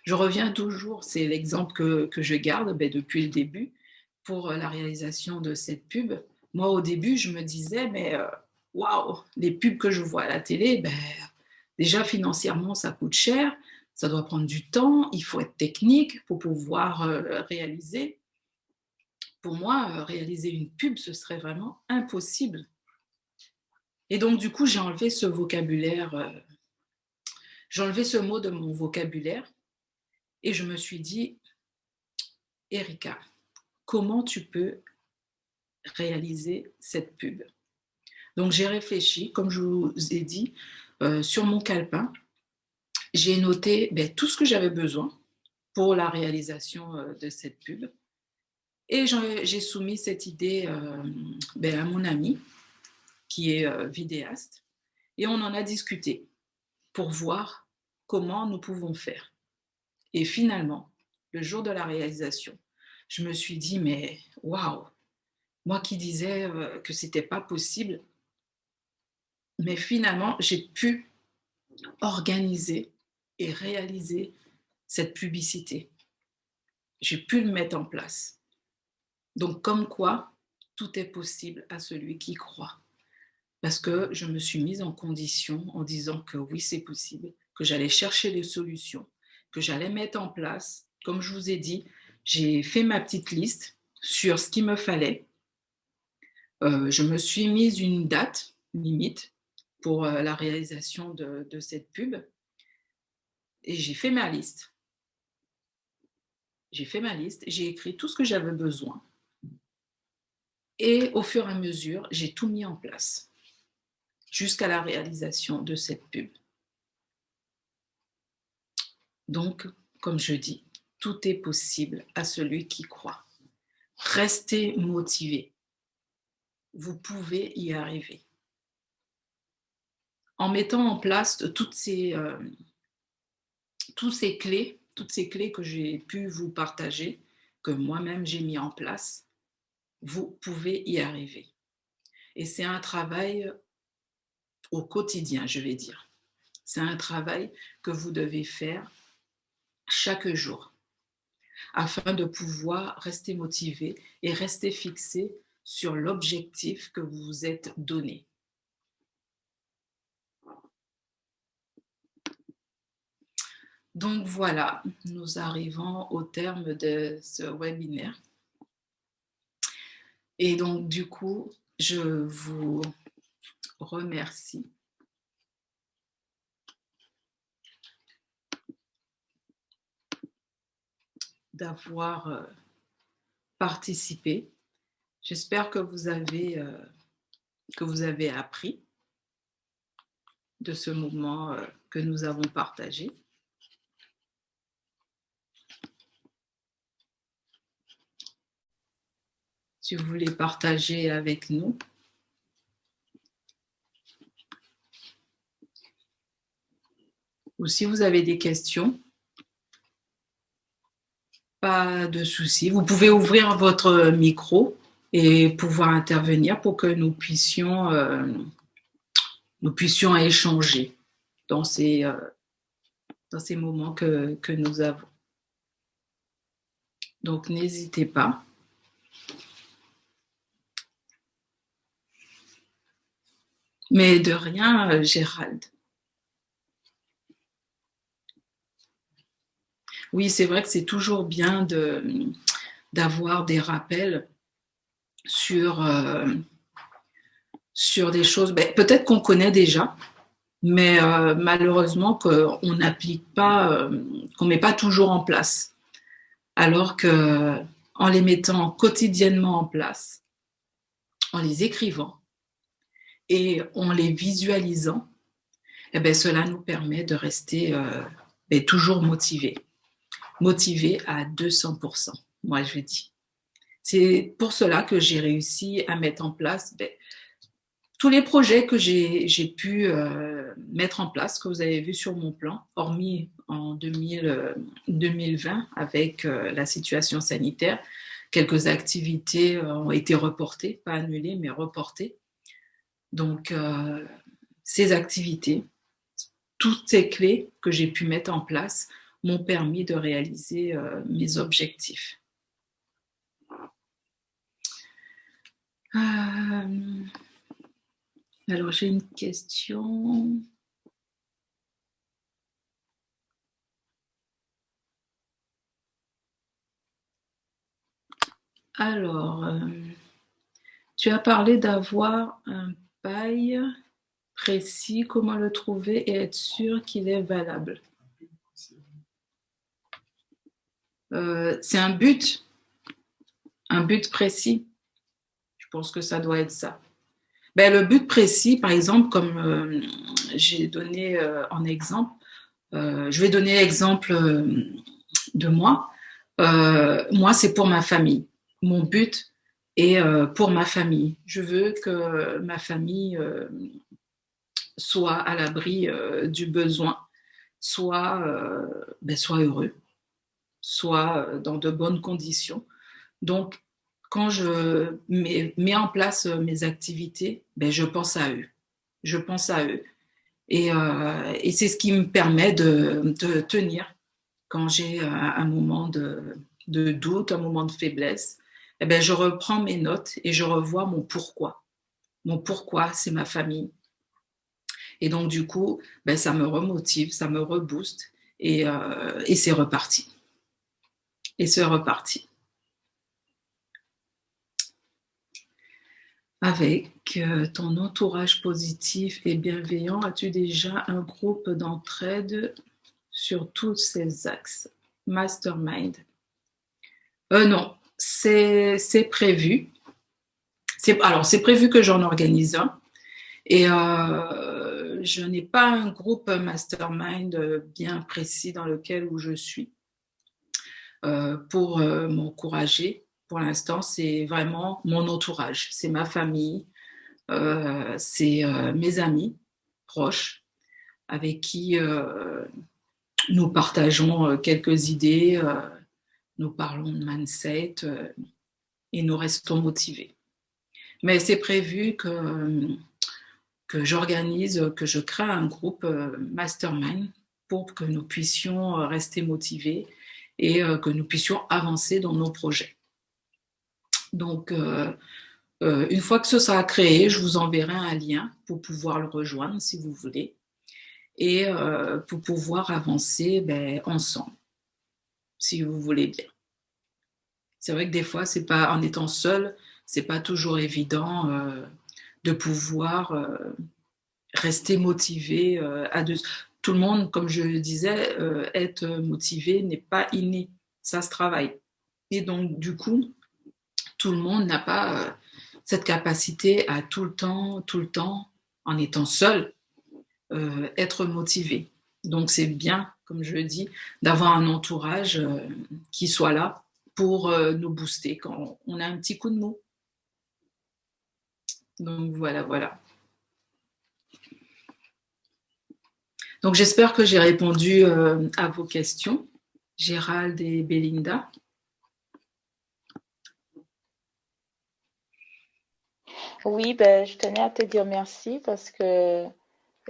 Je reviens toujours, c'est l'exemple que je garde depuis le début pour la réalisation de cette pub. Moi, au début, je me disais, mais waouh, les pubs que je vois à la télé, déjà financièrement, ça coûte cher, ça doit prendre du temps, il faut être technique pour pouvoir réaliser. Pour moi, réaliser une pub, ce serait vraiment impossible. Et donc, du coup, j'ai enlevé ce vocabulaire, j'ai enlevé ce mot de mon vocabulaire et je me suis dit, Erika, comment tu peux réaliser cette pub? Donc, j'ai réfléchi, comme je vous ai dit, sur mon calepin. J'ai noté tout ce que j'avais besoin pour la réalisation de cette pub. Et j'ai soumis cette idée à mon ami, qui est vidéaste. Et on en a discuté pour voir comment nous pouvons faire. Et finalement, le jour de la réalisation, je me suis dit, mais waouh, moi qui disais que c'était pas possible, mais finalement, j'ai pu organiser et réaliser cette publicité. J'ai pu le mettre en place. Donc, comme quoi, tout est possible à celui qui croit. Parce que je me suis mise en condition en disant que oui, c'est possible, que j'allais chercher les solutions, que j'allais mettre en place. Comme je vous ai dit, j'ai fait ma petite liste sur ce qu'il me fallait. Je me suis mise une date limite pour la réalisation de cette pub et j'ai fait ma liste. J'ai écrit tout ce que j'avais besoin et au fur et à mesure, j'ai tout mis en place jusqu'à la réalisation de cette pub. Donc, comme je dis, tout est possible à celui qui croit. Restez motivé. Vous pouvez y arriver. En mettant en place toutes ces clés que j'ai pu vous partager, que moi-même j'ai mis en place, vous pouvez y arriver. Et c'est un travail au quotidien, je vais dire. C'est un travail que vous devez faire chaque jour afin de pouvoir rester motivé et rester fixé sur l'objectif que vous vous êtes donné. Donc voilà, nous arrivons au terme de ce webinaire. Et donc du coup, je vous remercie d'avoir participé. J'espère que vous avez appris de ce moment que nous avons partagé. Si vous voulez partager avec nous, ou si vous avez des questions, pas de souci. Vous pouvez ouvrir votre micro et pouvoir intervenir pour que nous puissions échanger dans ces moments que nous avons. Donc, n'hésitez pas. Mais de rien, Gérald. Oui, c'est vrai que c'est toujours bien d'avoir des rappels sur des choses, peut-être qu'on connaît déjà, mais malheureusement qu'on n'applique pas, qu'on ne met pas toujours en place. Alors qu'en les mettant quotidiennement en place, en les écrivant et en les visualisant, cela nous permet de rester toujours motivés à 200%, moi je dis. C'est pour cela que j'ai réussi à mettre en place tous les projets que j'ai pu mettre en place, que vous avez vu sur mon plan, hormis en 2020 avec la situation sanitaire, quelques activités ont été reportées, pas annulées, mais reportées. Donc, ces activités, toutes ces clés que j'ai pu mettre en place m'ont permis de réaliser mes objectifs. Alors, j'ai une question. Alors, tu as parlé d'avoir un paille précis, comment le trouver et être sûr qu'il est valable. C'est un but précis. Je pense que ça doit être ça. Ben, le but précis, par exemple, comme j'ai donné en exemple, je vais donner l'exemple de moi. Moi, c'est pour ma famille. Mon but est pour ma famille. Je veux que ma famille soit à l'abri du besoin, soit heureux, soit dans de bonnes conditions. Donc, quand je mets en place mes activités, ben, je pense à eux. Je pense à eux. Et c'est ce qui me permet de tenir quand j'ai un moment de doute, un moment de faiblesse. Eh ben, je reprends mes notes et je revois mon pourquoi. Mon pourquoi, c'est ma famille. Et donc, du coup, ben, ça me remotive, ça me rebooste et c'est reparti. Et c'est reparti. Avec ton entourage positif et bienveillant, as-tu déjà un groupe d'entraide sur tous ces axes? Mastermind. Non, c'est prévu. Alors, c'est prévu que j'en organise un. Et je n'ai pas un groupe mastermind bien précis dans lequel où je suis pour m'encourager. Pour l'instant, c'est vraiment mon entourage. C'est ma famille, c'est mes amis proches avec qui nous partageons quelques idées, nous parlons de mindset et nous restons motivés. Mais c'est prévu que j'organise, que je crée un groupe mastermind pour que nous puissions rester motivés et que nous puissions avancer dans nos projets. Donc, une fois que ce sera créé, je vous enverrai un lien pour pouvoir le rejoindre si vous voulez et pour pouvoir avancer ensemble, si vous voulez bien. C'est vrai que des fois, c'est pas, en étant seul, c'est pas toujours évident de pouvoir rester motivé à deux. Tout le monde, comme je le disais, être motivé n'est pas inné, ça se travaille. Et donc, du coup, tout le monde n'a pas cette capacité à tout le temps, en étant seul, être motivé. Donc, c'est bien, comme je le dis, d'avoir un entourage qui soit là pour nous booster quand on a un petit coup de mou. Donc, voilà. Donc, j'espère que j'ai répondu à vos questions, Gérald et Belinda. Oui, je tenais à te dire merci parce que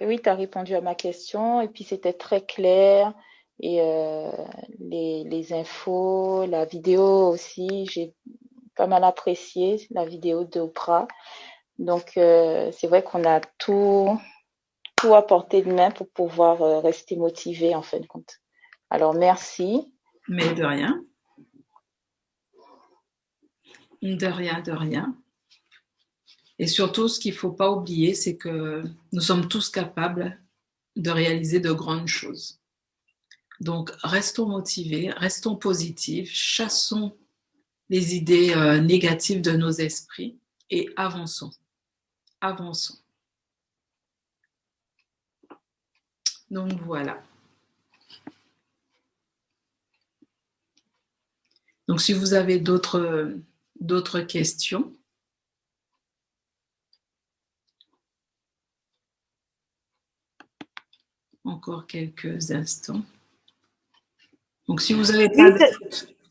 oui, tu as répondu à ma question et puis c'était très clair et les infos, la vidéo aussi, j'ai pas mal apprécié la vidéo d'Oprah. Donc, c'est vrai qu'on a tout à portée de main pour pouvoir rester motivé en fin de compte. Alors, merci. Mais de rien. De rien. Et surtout, ce qu'il ne faut pas oublier, c'est que nous sommes tous capables de réaliser de grandes choses. Donc, restons motivés, restons positifs, chassons les idées négatives de nos esprits et avançons. Donc, voilà. Donc, si vous avez d'autres questions. encore quelques instants. Donc, si vous avez pas...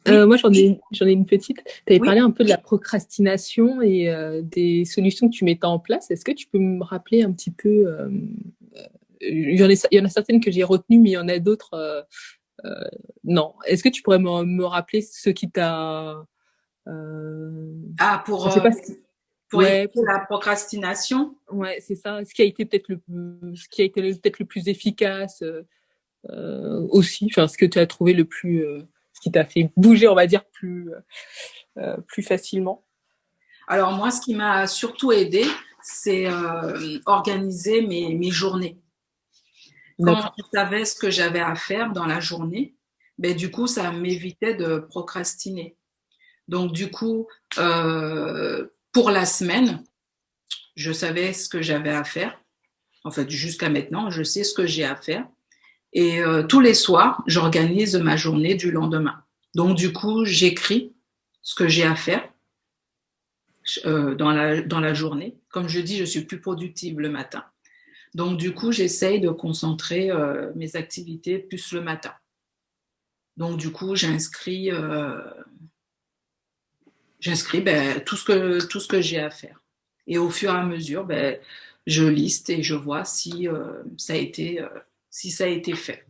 Moi, j'en ai une petite. Tu avais parlé un peu de la procrastination et des solutions que tu mettais en place. Est-ce que tu peux me rappeler un petit peu il y en a certaines que j'ai retenues, mais il y en a d'autres... non. Est-ce que tu pourrais me rappeler ce qui t'a... pour, je sais pas pour éviter la procrastination. Ouais, c'est ça. Ce qui a été peut-être le plus efficace aussi. Enfin, ce que tu as trouvé le plus... ce qui t'a fait bouger, on va dire, plus facilement. Alors moi, ce qui m'a surtout aidé, c'est organiser mes journées. Quand je savais ce que j'avais à faire dans la journée, du coup, ça m'évitait de procrastiner. Donc du coup, pour la semaine, je savais ce que j'avais à faire. En fait, jusqu'à maintenant, je sais ce que j'ai à faire. Et tous les soirs, j'organise ma journée du lendemain. Donc du coup, j'écris ce que j'ai à faire dans la journée. Comme je dis, je suis plus productive le matin. Donc, du coup, j'essaye de concentrer mes activités plus le matin. Donc, du coup, j'inscris tout ce que j'ai à faire. Et au fur et à mesure, je liste et je vois si ça a été fait.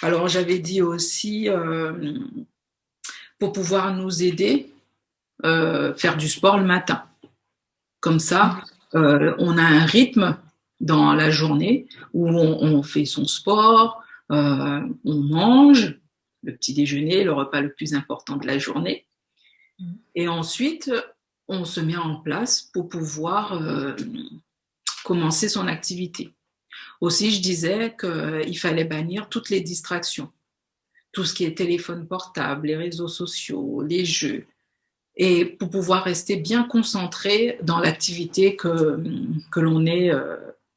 Alors, j'avais dit aussi, pour pouvoir nous aider, faire du sport le matin. Comme ça, on a un rythme dans la journée où on fait son sport, on mange, le petit déjeuner, le repas le plus important de la journée. Et ensuite, on se met en place pour pouvoir commencer son activité. Aussi, je disais qu'il fallait bannir toutes les distractions, tout ce qui est téléphone portable, les réseaux sociaux, les jeux, et pour pouvoir rester bien concentré dans l'activité que l'on est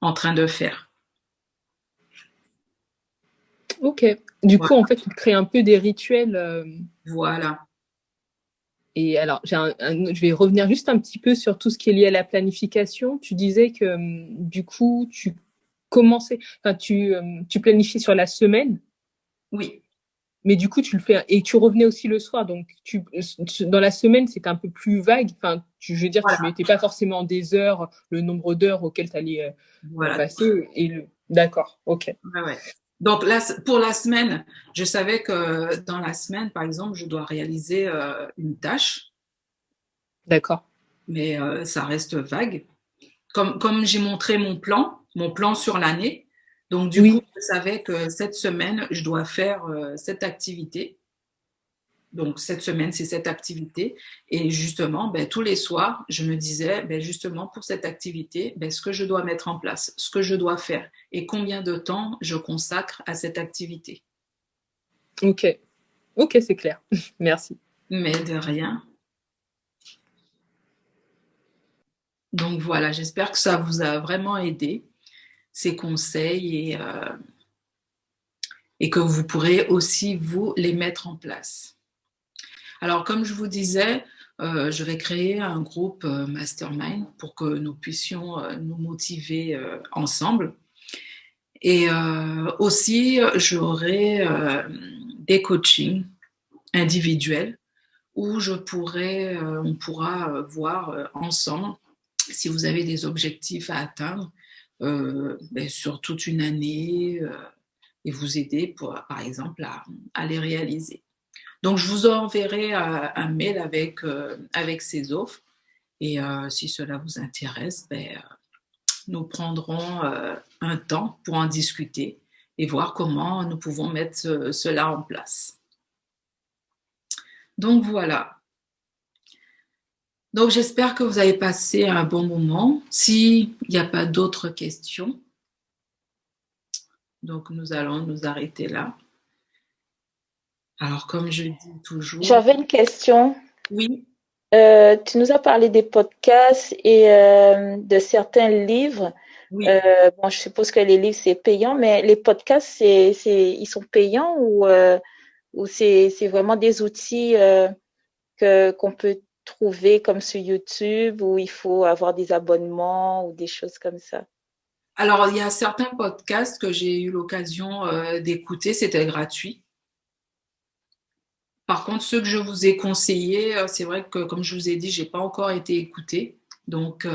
en train de faire. Ok. Du coup, en fait, tu crées un peu des rituels. Voilà. Et alors, je vais revenir juste un petit peu sur tout ce qui est lié à la planification. Tu disais que du coup, tu planifies sur la semaine. Oui. Mais du coup, tu le fais et tu revenais aussi le soir. Donc, dans la semaine, c'était un peu plus vague. Enfin, je veux dire, tu mettais pas forcément des heures, le nombre d'heures auxquelles tu allais passer. D'accord, ok. Ouais. Donc là, pour la semaine, je savais que dans la semaine, par exemple, je dois réaliser une tâche. D'accord. Mais ça reste vague. Comme j'ai montré mon plan sur l'année, donc du coup, je savais que cette semaine, je dois faire cette activité. Donc cette semaine, c'est cette activité. Et justement, tous les soirs, je me disais, justement, pour cette activité, ce que je dois mettre en place, ce que je dois faire et combien de temps je consacre à cette activité. Ok, c'est clair. Merci. Mais de rien. Donc voilà, j'espère que ça vous a vraiment aidé, ces conseils, et que vous pourrez aussi, vous, les mettre en place. Alors, comme je vous disais, je vais créer un groupe mastermind pour que nous puissions nous motiver ensemble. Et aussi, j'aurai des coachings individuels où on pourra voir ensemble si vous avez des objectifs à atteindre sur toute une année et vous aider, par exemple, à les réaliser. Donc, je vous enverrai un mail avec ces offres. Et si cela vous intéresse, nous prendrons un temps pour en discuter et voir comment nous pouvons mettre cela en place. Donc, voilà. Donc, j'espère que vous avez passé un bon moment. S'il n'y a pas d'autres questions, donc nous allons nous arrêter là. Alors, comme je dis toujours... J'avais une question. Oui. Tu nous as parlé des podcasts et de certains livres. Oui. Bon, je suppose que les livres, c'est payant, mais les podcasts, ils sont payants ou c'est vraiment des outils qu'on peut trouver comme sur YouTube où il faut avoir des abonnements ou des choses comme ça? Alors, il y a certains podcasts que j'ai eu l'occasion d'écouter, c'était gratuit. Par contre, ceux que je vous ai conseillés, c'est vrai que, comme je vous ai dit, j'ai pas encore été écoutée. Donc,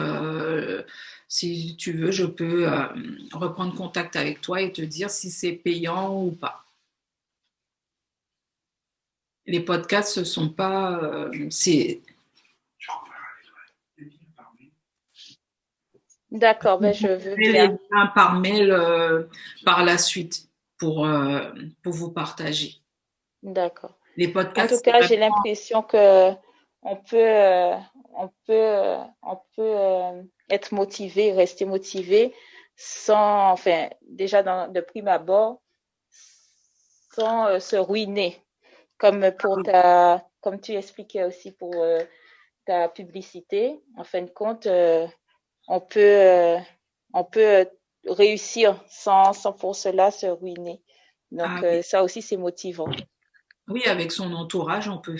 si tu veux, je peux reprendre contact avec toi et te dire si c'est payant ou pas. Les podcasts, ce sont pas... c'est D'accord, ben je veux les bien. liens par mail par la suite pour vous partager. D'accord. Les En tout podcasts, cas, j'ai l'impression que on peut, être motivé, rester motivé sans, enfin, déjà de prime abord, sans se ruiner, comme tu expliquais aussi pour ta publicité. En fin de compte, on peut, euh, on peut réussir sans pour cela se ruiner. Donc, oui. ça aussi, c'est motivant. Oui, avec son entourage, on peut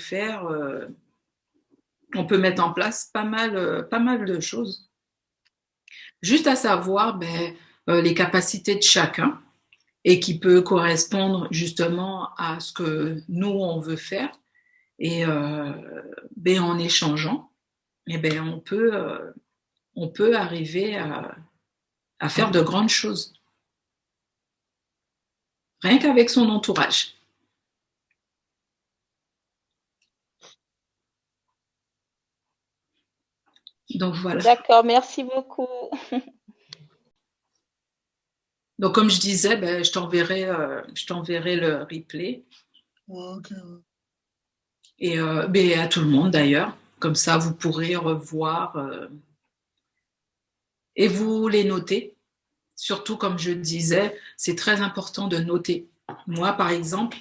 mettre en place pas mal de choses. Juste à savoir les capacités de chacun et qui peut correspondre justement à ce que nous, on veut faire. Et en échangeant, on peut arriver à faire de grandes choses. Rien qu'avec son entourage. Donc voilà. D'accord, merci beaucoup. Donc comme je disais, je t'enverrai le replay. Ok. Et à tout le monde d'ailleurs. Comme ça, vous pourrez revoir et vous les noter. Surtout, comme je disais, c'est très important de noter. Moi, par exemple,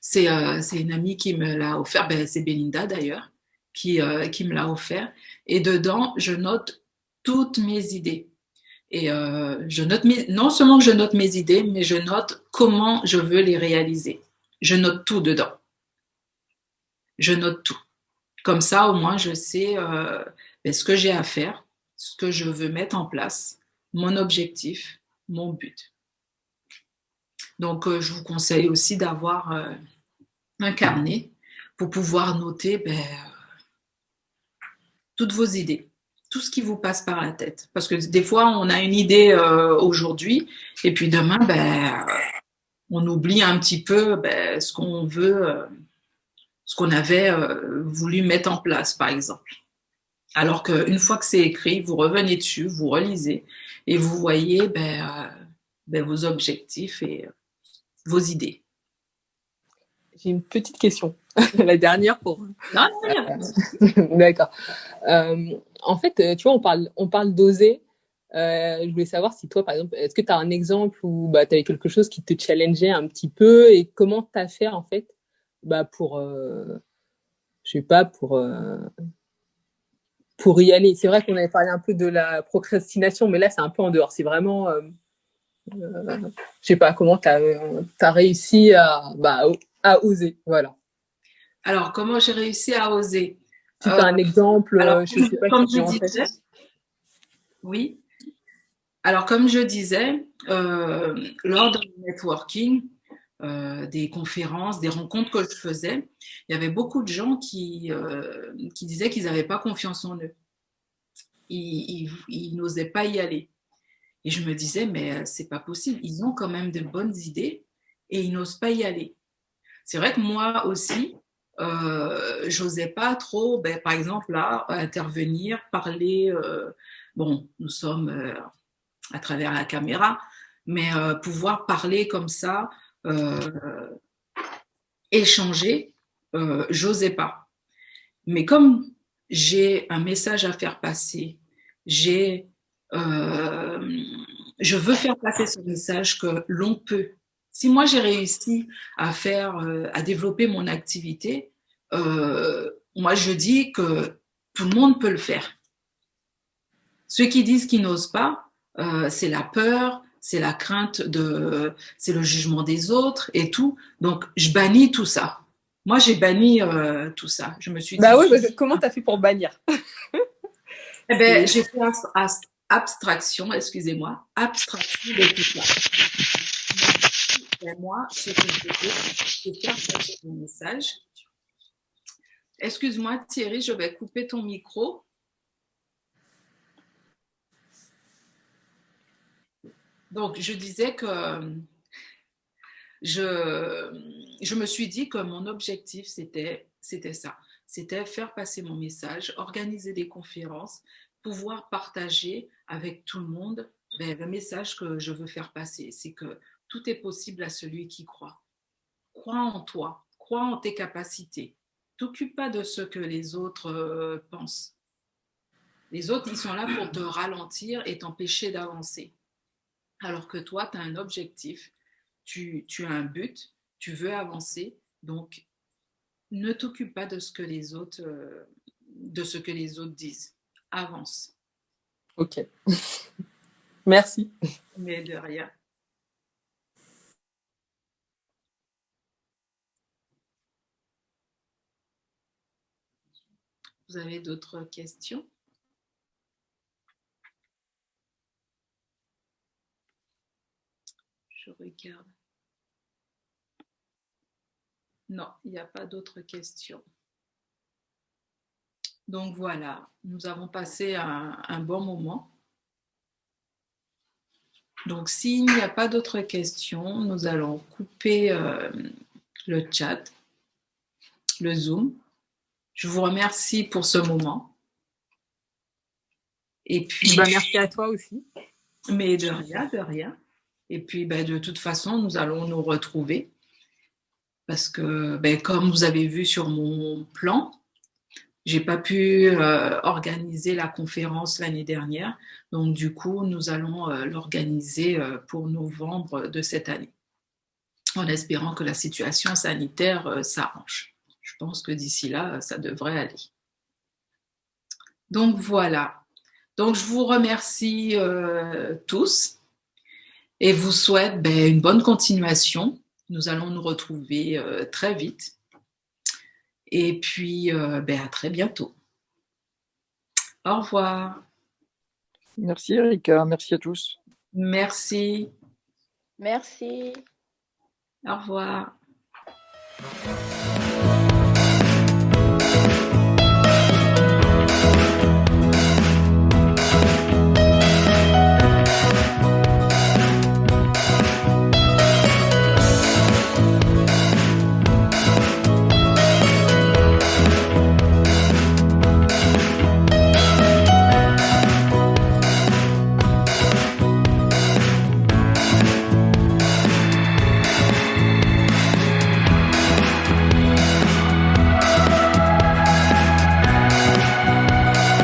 c'est une amie qui me l'a offert, c'est Belinda d'ailleurs, qui me l'a offert. Et dedans, je note toutes mes idées. Et non seulement que je note mes idées, mais je note comment je veux les réaliser. Je note tout dedans. Je note tout. Comme ça, au moins, je sais ce que j'ai à faire, ce que je veux mettre en place, mon objectif, mon but. Donc, je vous conseille aussi d'avoir un carnet pour pouvoir noter toutes vos idées, tout ce qui vous passe par la tête. Parce que des fois, on a une idée aujourd'hui et puis demain, on oublie un petit peu ce qu'on veut, ce qu'on avait voulu mettre en place, par exemple. Alors qu'une fois que c'est écrit, vous revenez dessus, vous relisez et vous voyez vos objectifs et vos idées. J'ai une petite question, la dernière pour. Non, D'accord. En fait, tu vois, on parle d'oser. Je voulais savoir si toi, par exemple, est-ce que tu as un exemple où tu avais quelque chose qui te challengeait un petit peu et comment tu as fait en fait pour, je sais pas, pour y aller. C'est vrai qu'on avait parlé un peu de la procrastination, mais là, c'est un peu en dehors. C'est vraiment, je sais pas, comment tu as réussi à oser. Voilà. Alors, comment j'ai réussi à oser? Si tu as un exemple, alors, je sais pas comme si je disais, oui. Alors, comme je disais, lors de networking, des conférences, des rencontres que je faisais, il y avait beaucoup de gens qui disaient qu'ils n'avaient pas confiance en eux. Ils n'osaient pas y aller. Et je me disais, mais c'est pas possible. Ils ont quand même de bonnes idées et ils n'osent pas y aller. C'est vrai que moi aussi, j'osais pas trop, par exemple, là, intervenir, parler. Bon, nous sommes à travers la caméra, mais pouvoir parler comme ça, échanger, j'osais pas. Mais comme j'ai un message à faire passer, je veux faire passer ce message que l'on peut. Si moi j'ai réussi à développer mon activité, moi je dis que tout le monde peut le faire. Ceux qui disent qu'ils n'osent pas, c'est la peur, c'est la crainte c'est le jugement des autres et tout. Donc je bannis tout ça. Moi j'ai banni tout ça. Je me suis dit. Oui, comment tu as fait pour bannir? J'ai fait abstraction de tout ça. Et moi, ce que je veux, c'est faire passer mon message. Excuse-moi Thierry, je vais couper ton micro. Donc, je disais que je me suis dit que mon objectif, c'était ça. C'était faire passer mon message, organiser des conférences, pouvoir partager avec tout le monde le message que je veux faire passer. C'est que tout est possible à celui qui croit. Crois en toi, crois en tes capacités. T'occupe pas de ce que les autres pensent. Les autres, ils sont là pour te ralentir et t'empêcher d'avancer. Alors que toi, tu as un objectif, tu as un but, tu veux avancer, donc ne t'occupe pas de ce que les autres disent. Avance. Ok. Merci. Mais de rien. Vous avez d'autres questions? Je regarde. Non, il n'y a pas d'autres questions. Donc voilà, nous avons passé un bon moment. Donc s'il n'y a pas d'autres questions, nous allons couper le chat, le Zoom. Je vous remercie pour ce moment. Et puis, merci à toi aussi. Mais de rien, de rien. Et puis, de toute façon, nous allons nous retrouver parce que, comme vous avez vu sur mon plan, j'ai pas pu organiser la conférence l'année dernière. Donc, du coup, nous allons l'organiser pour novembre de cette année, en espérant que la situation sanitaire s'arrange. Je pense que d'ici là, ça devrait aller. Donc, voilà. Donc, je vous remercie tous et vous souhaite une bonne continuation. Nous allons nous retrouver très vite. Et puis, à très bientôt. Au revoir. Merci Erika, merci à tous. Merci. Merci. Au revoir.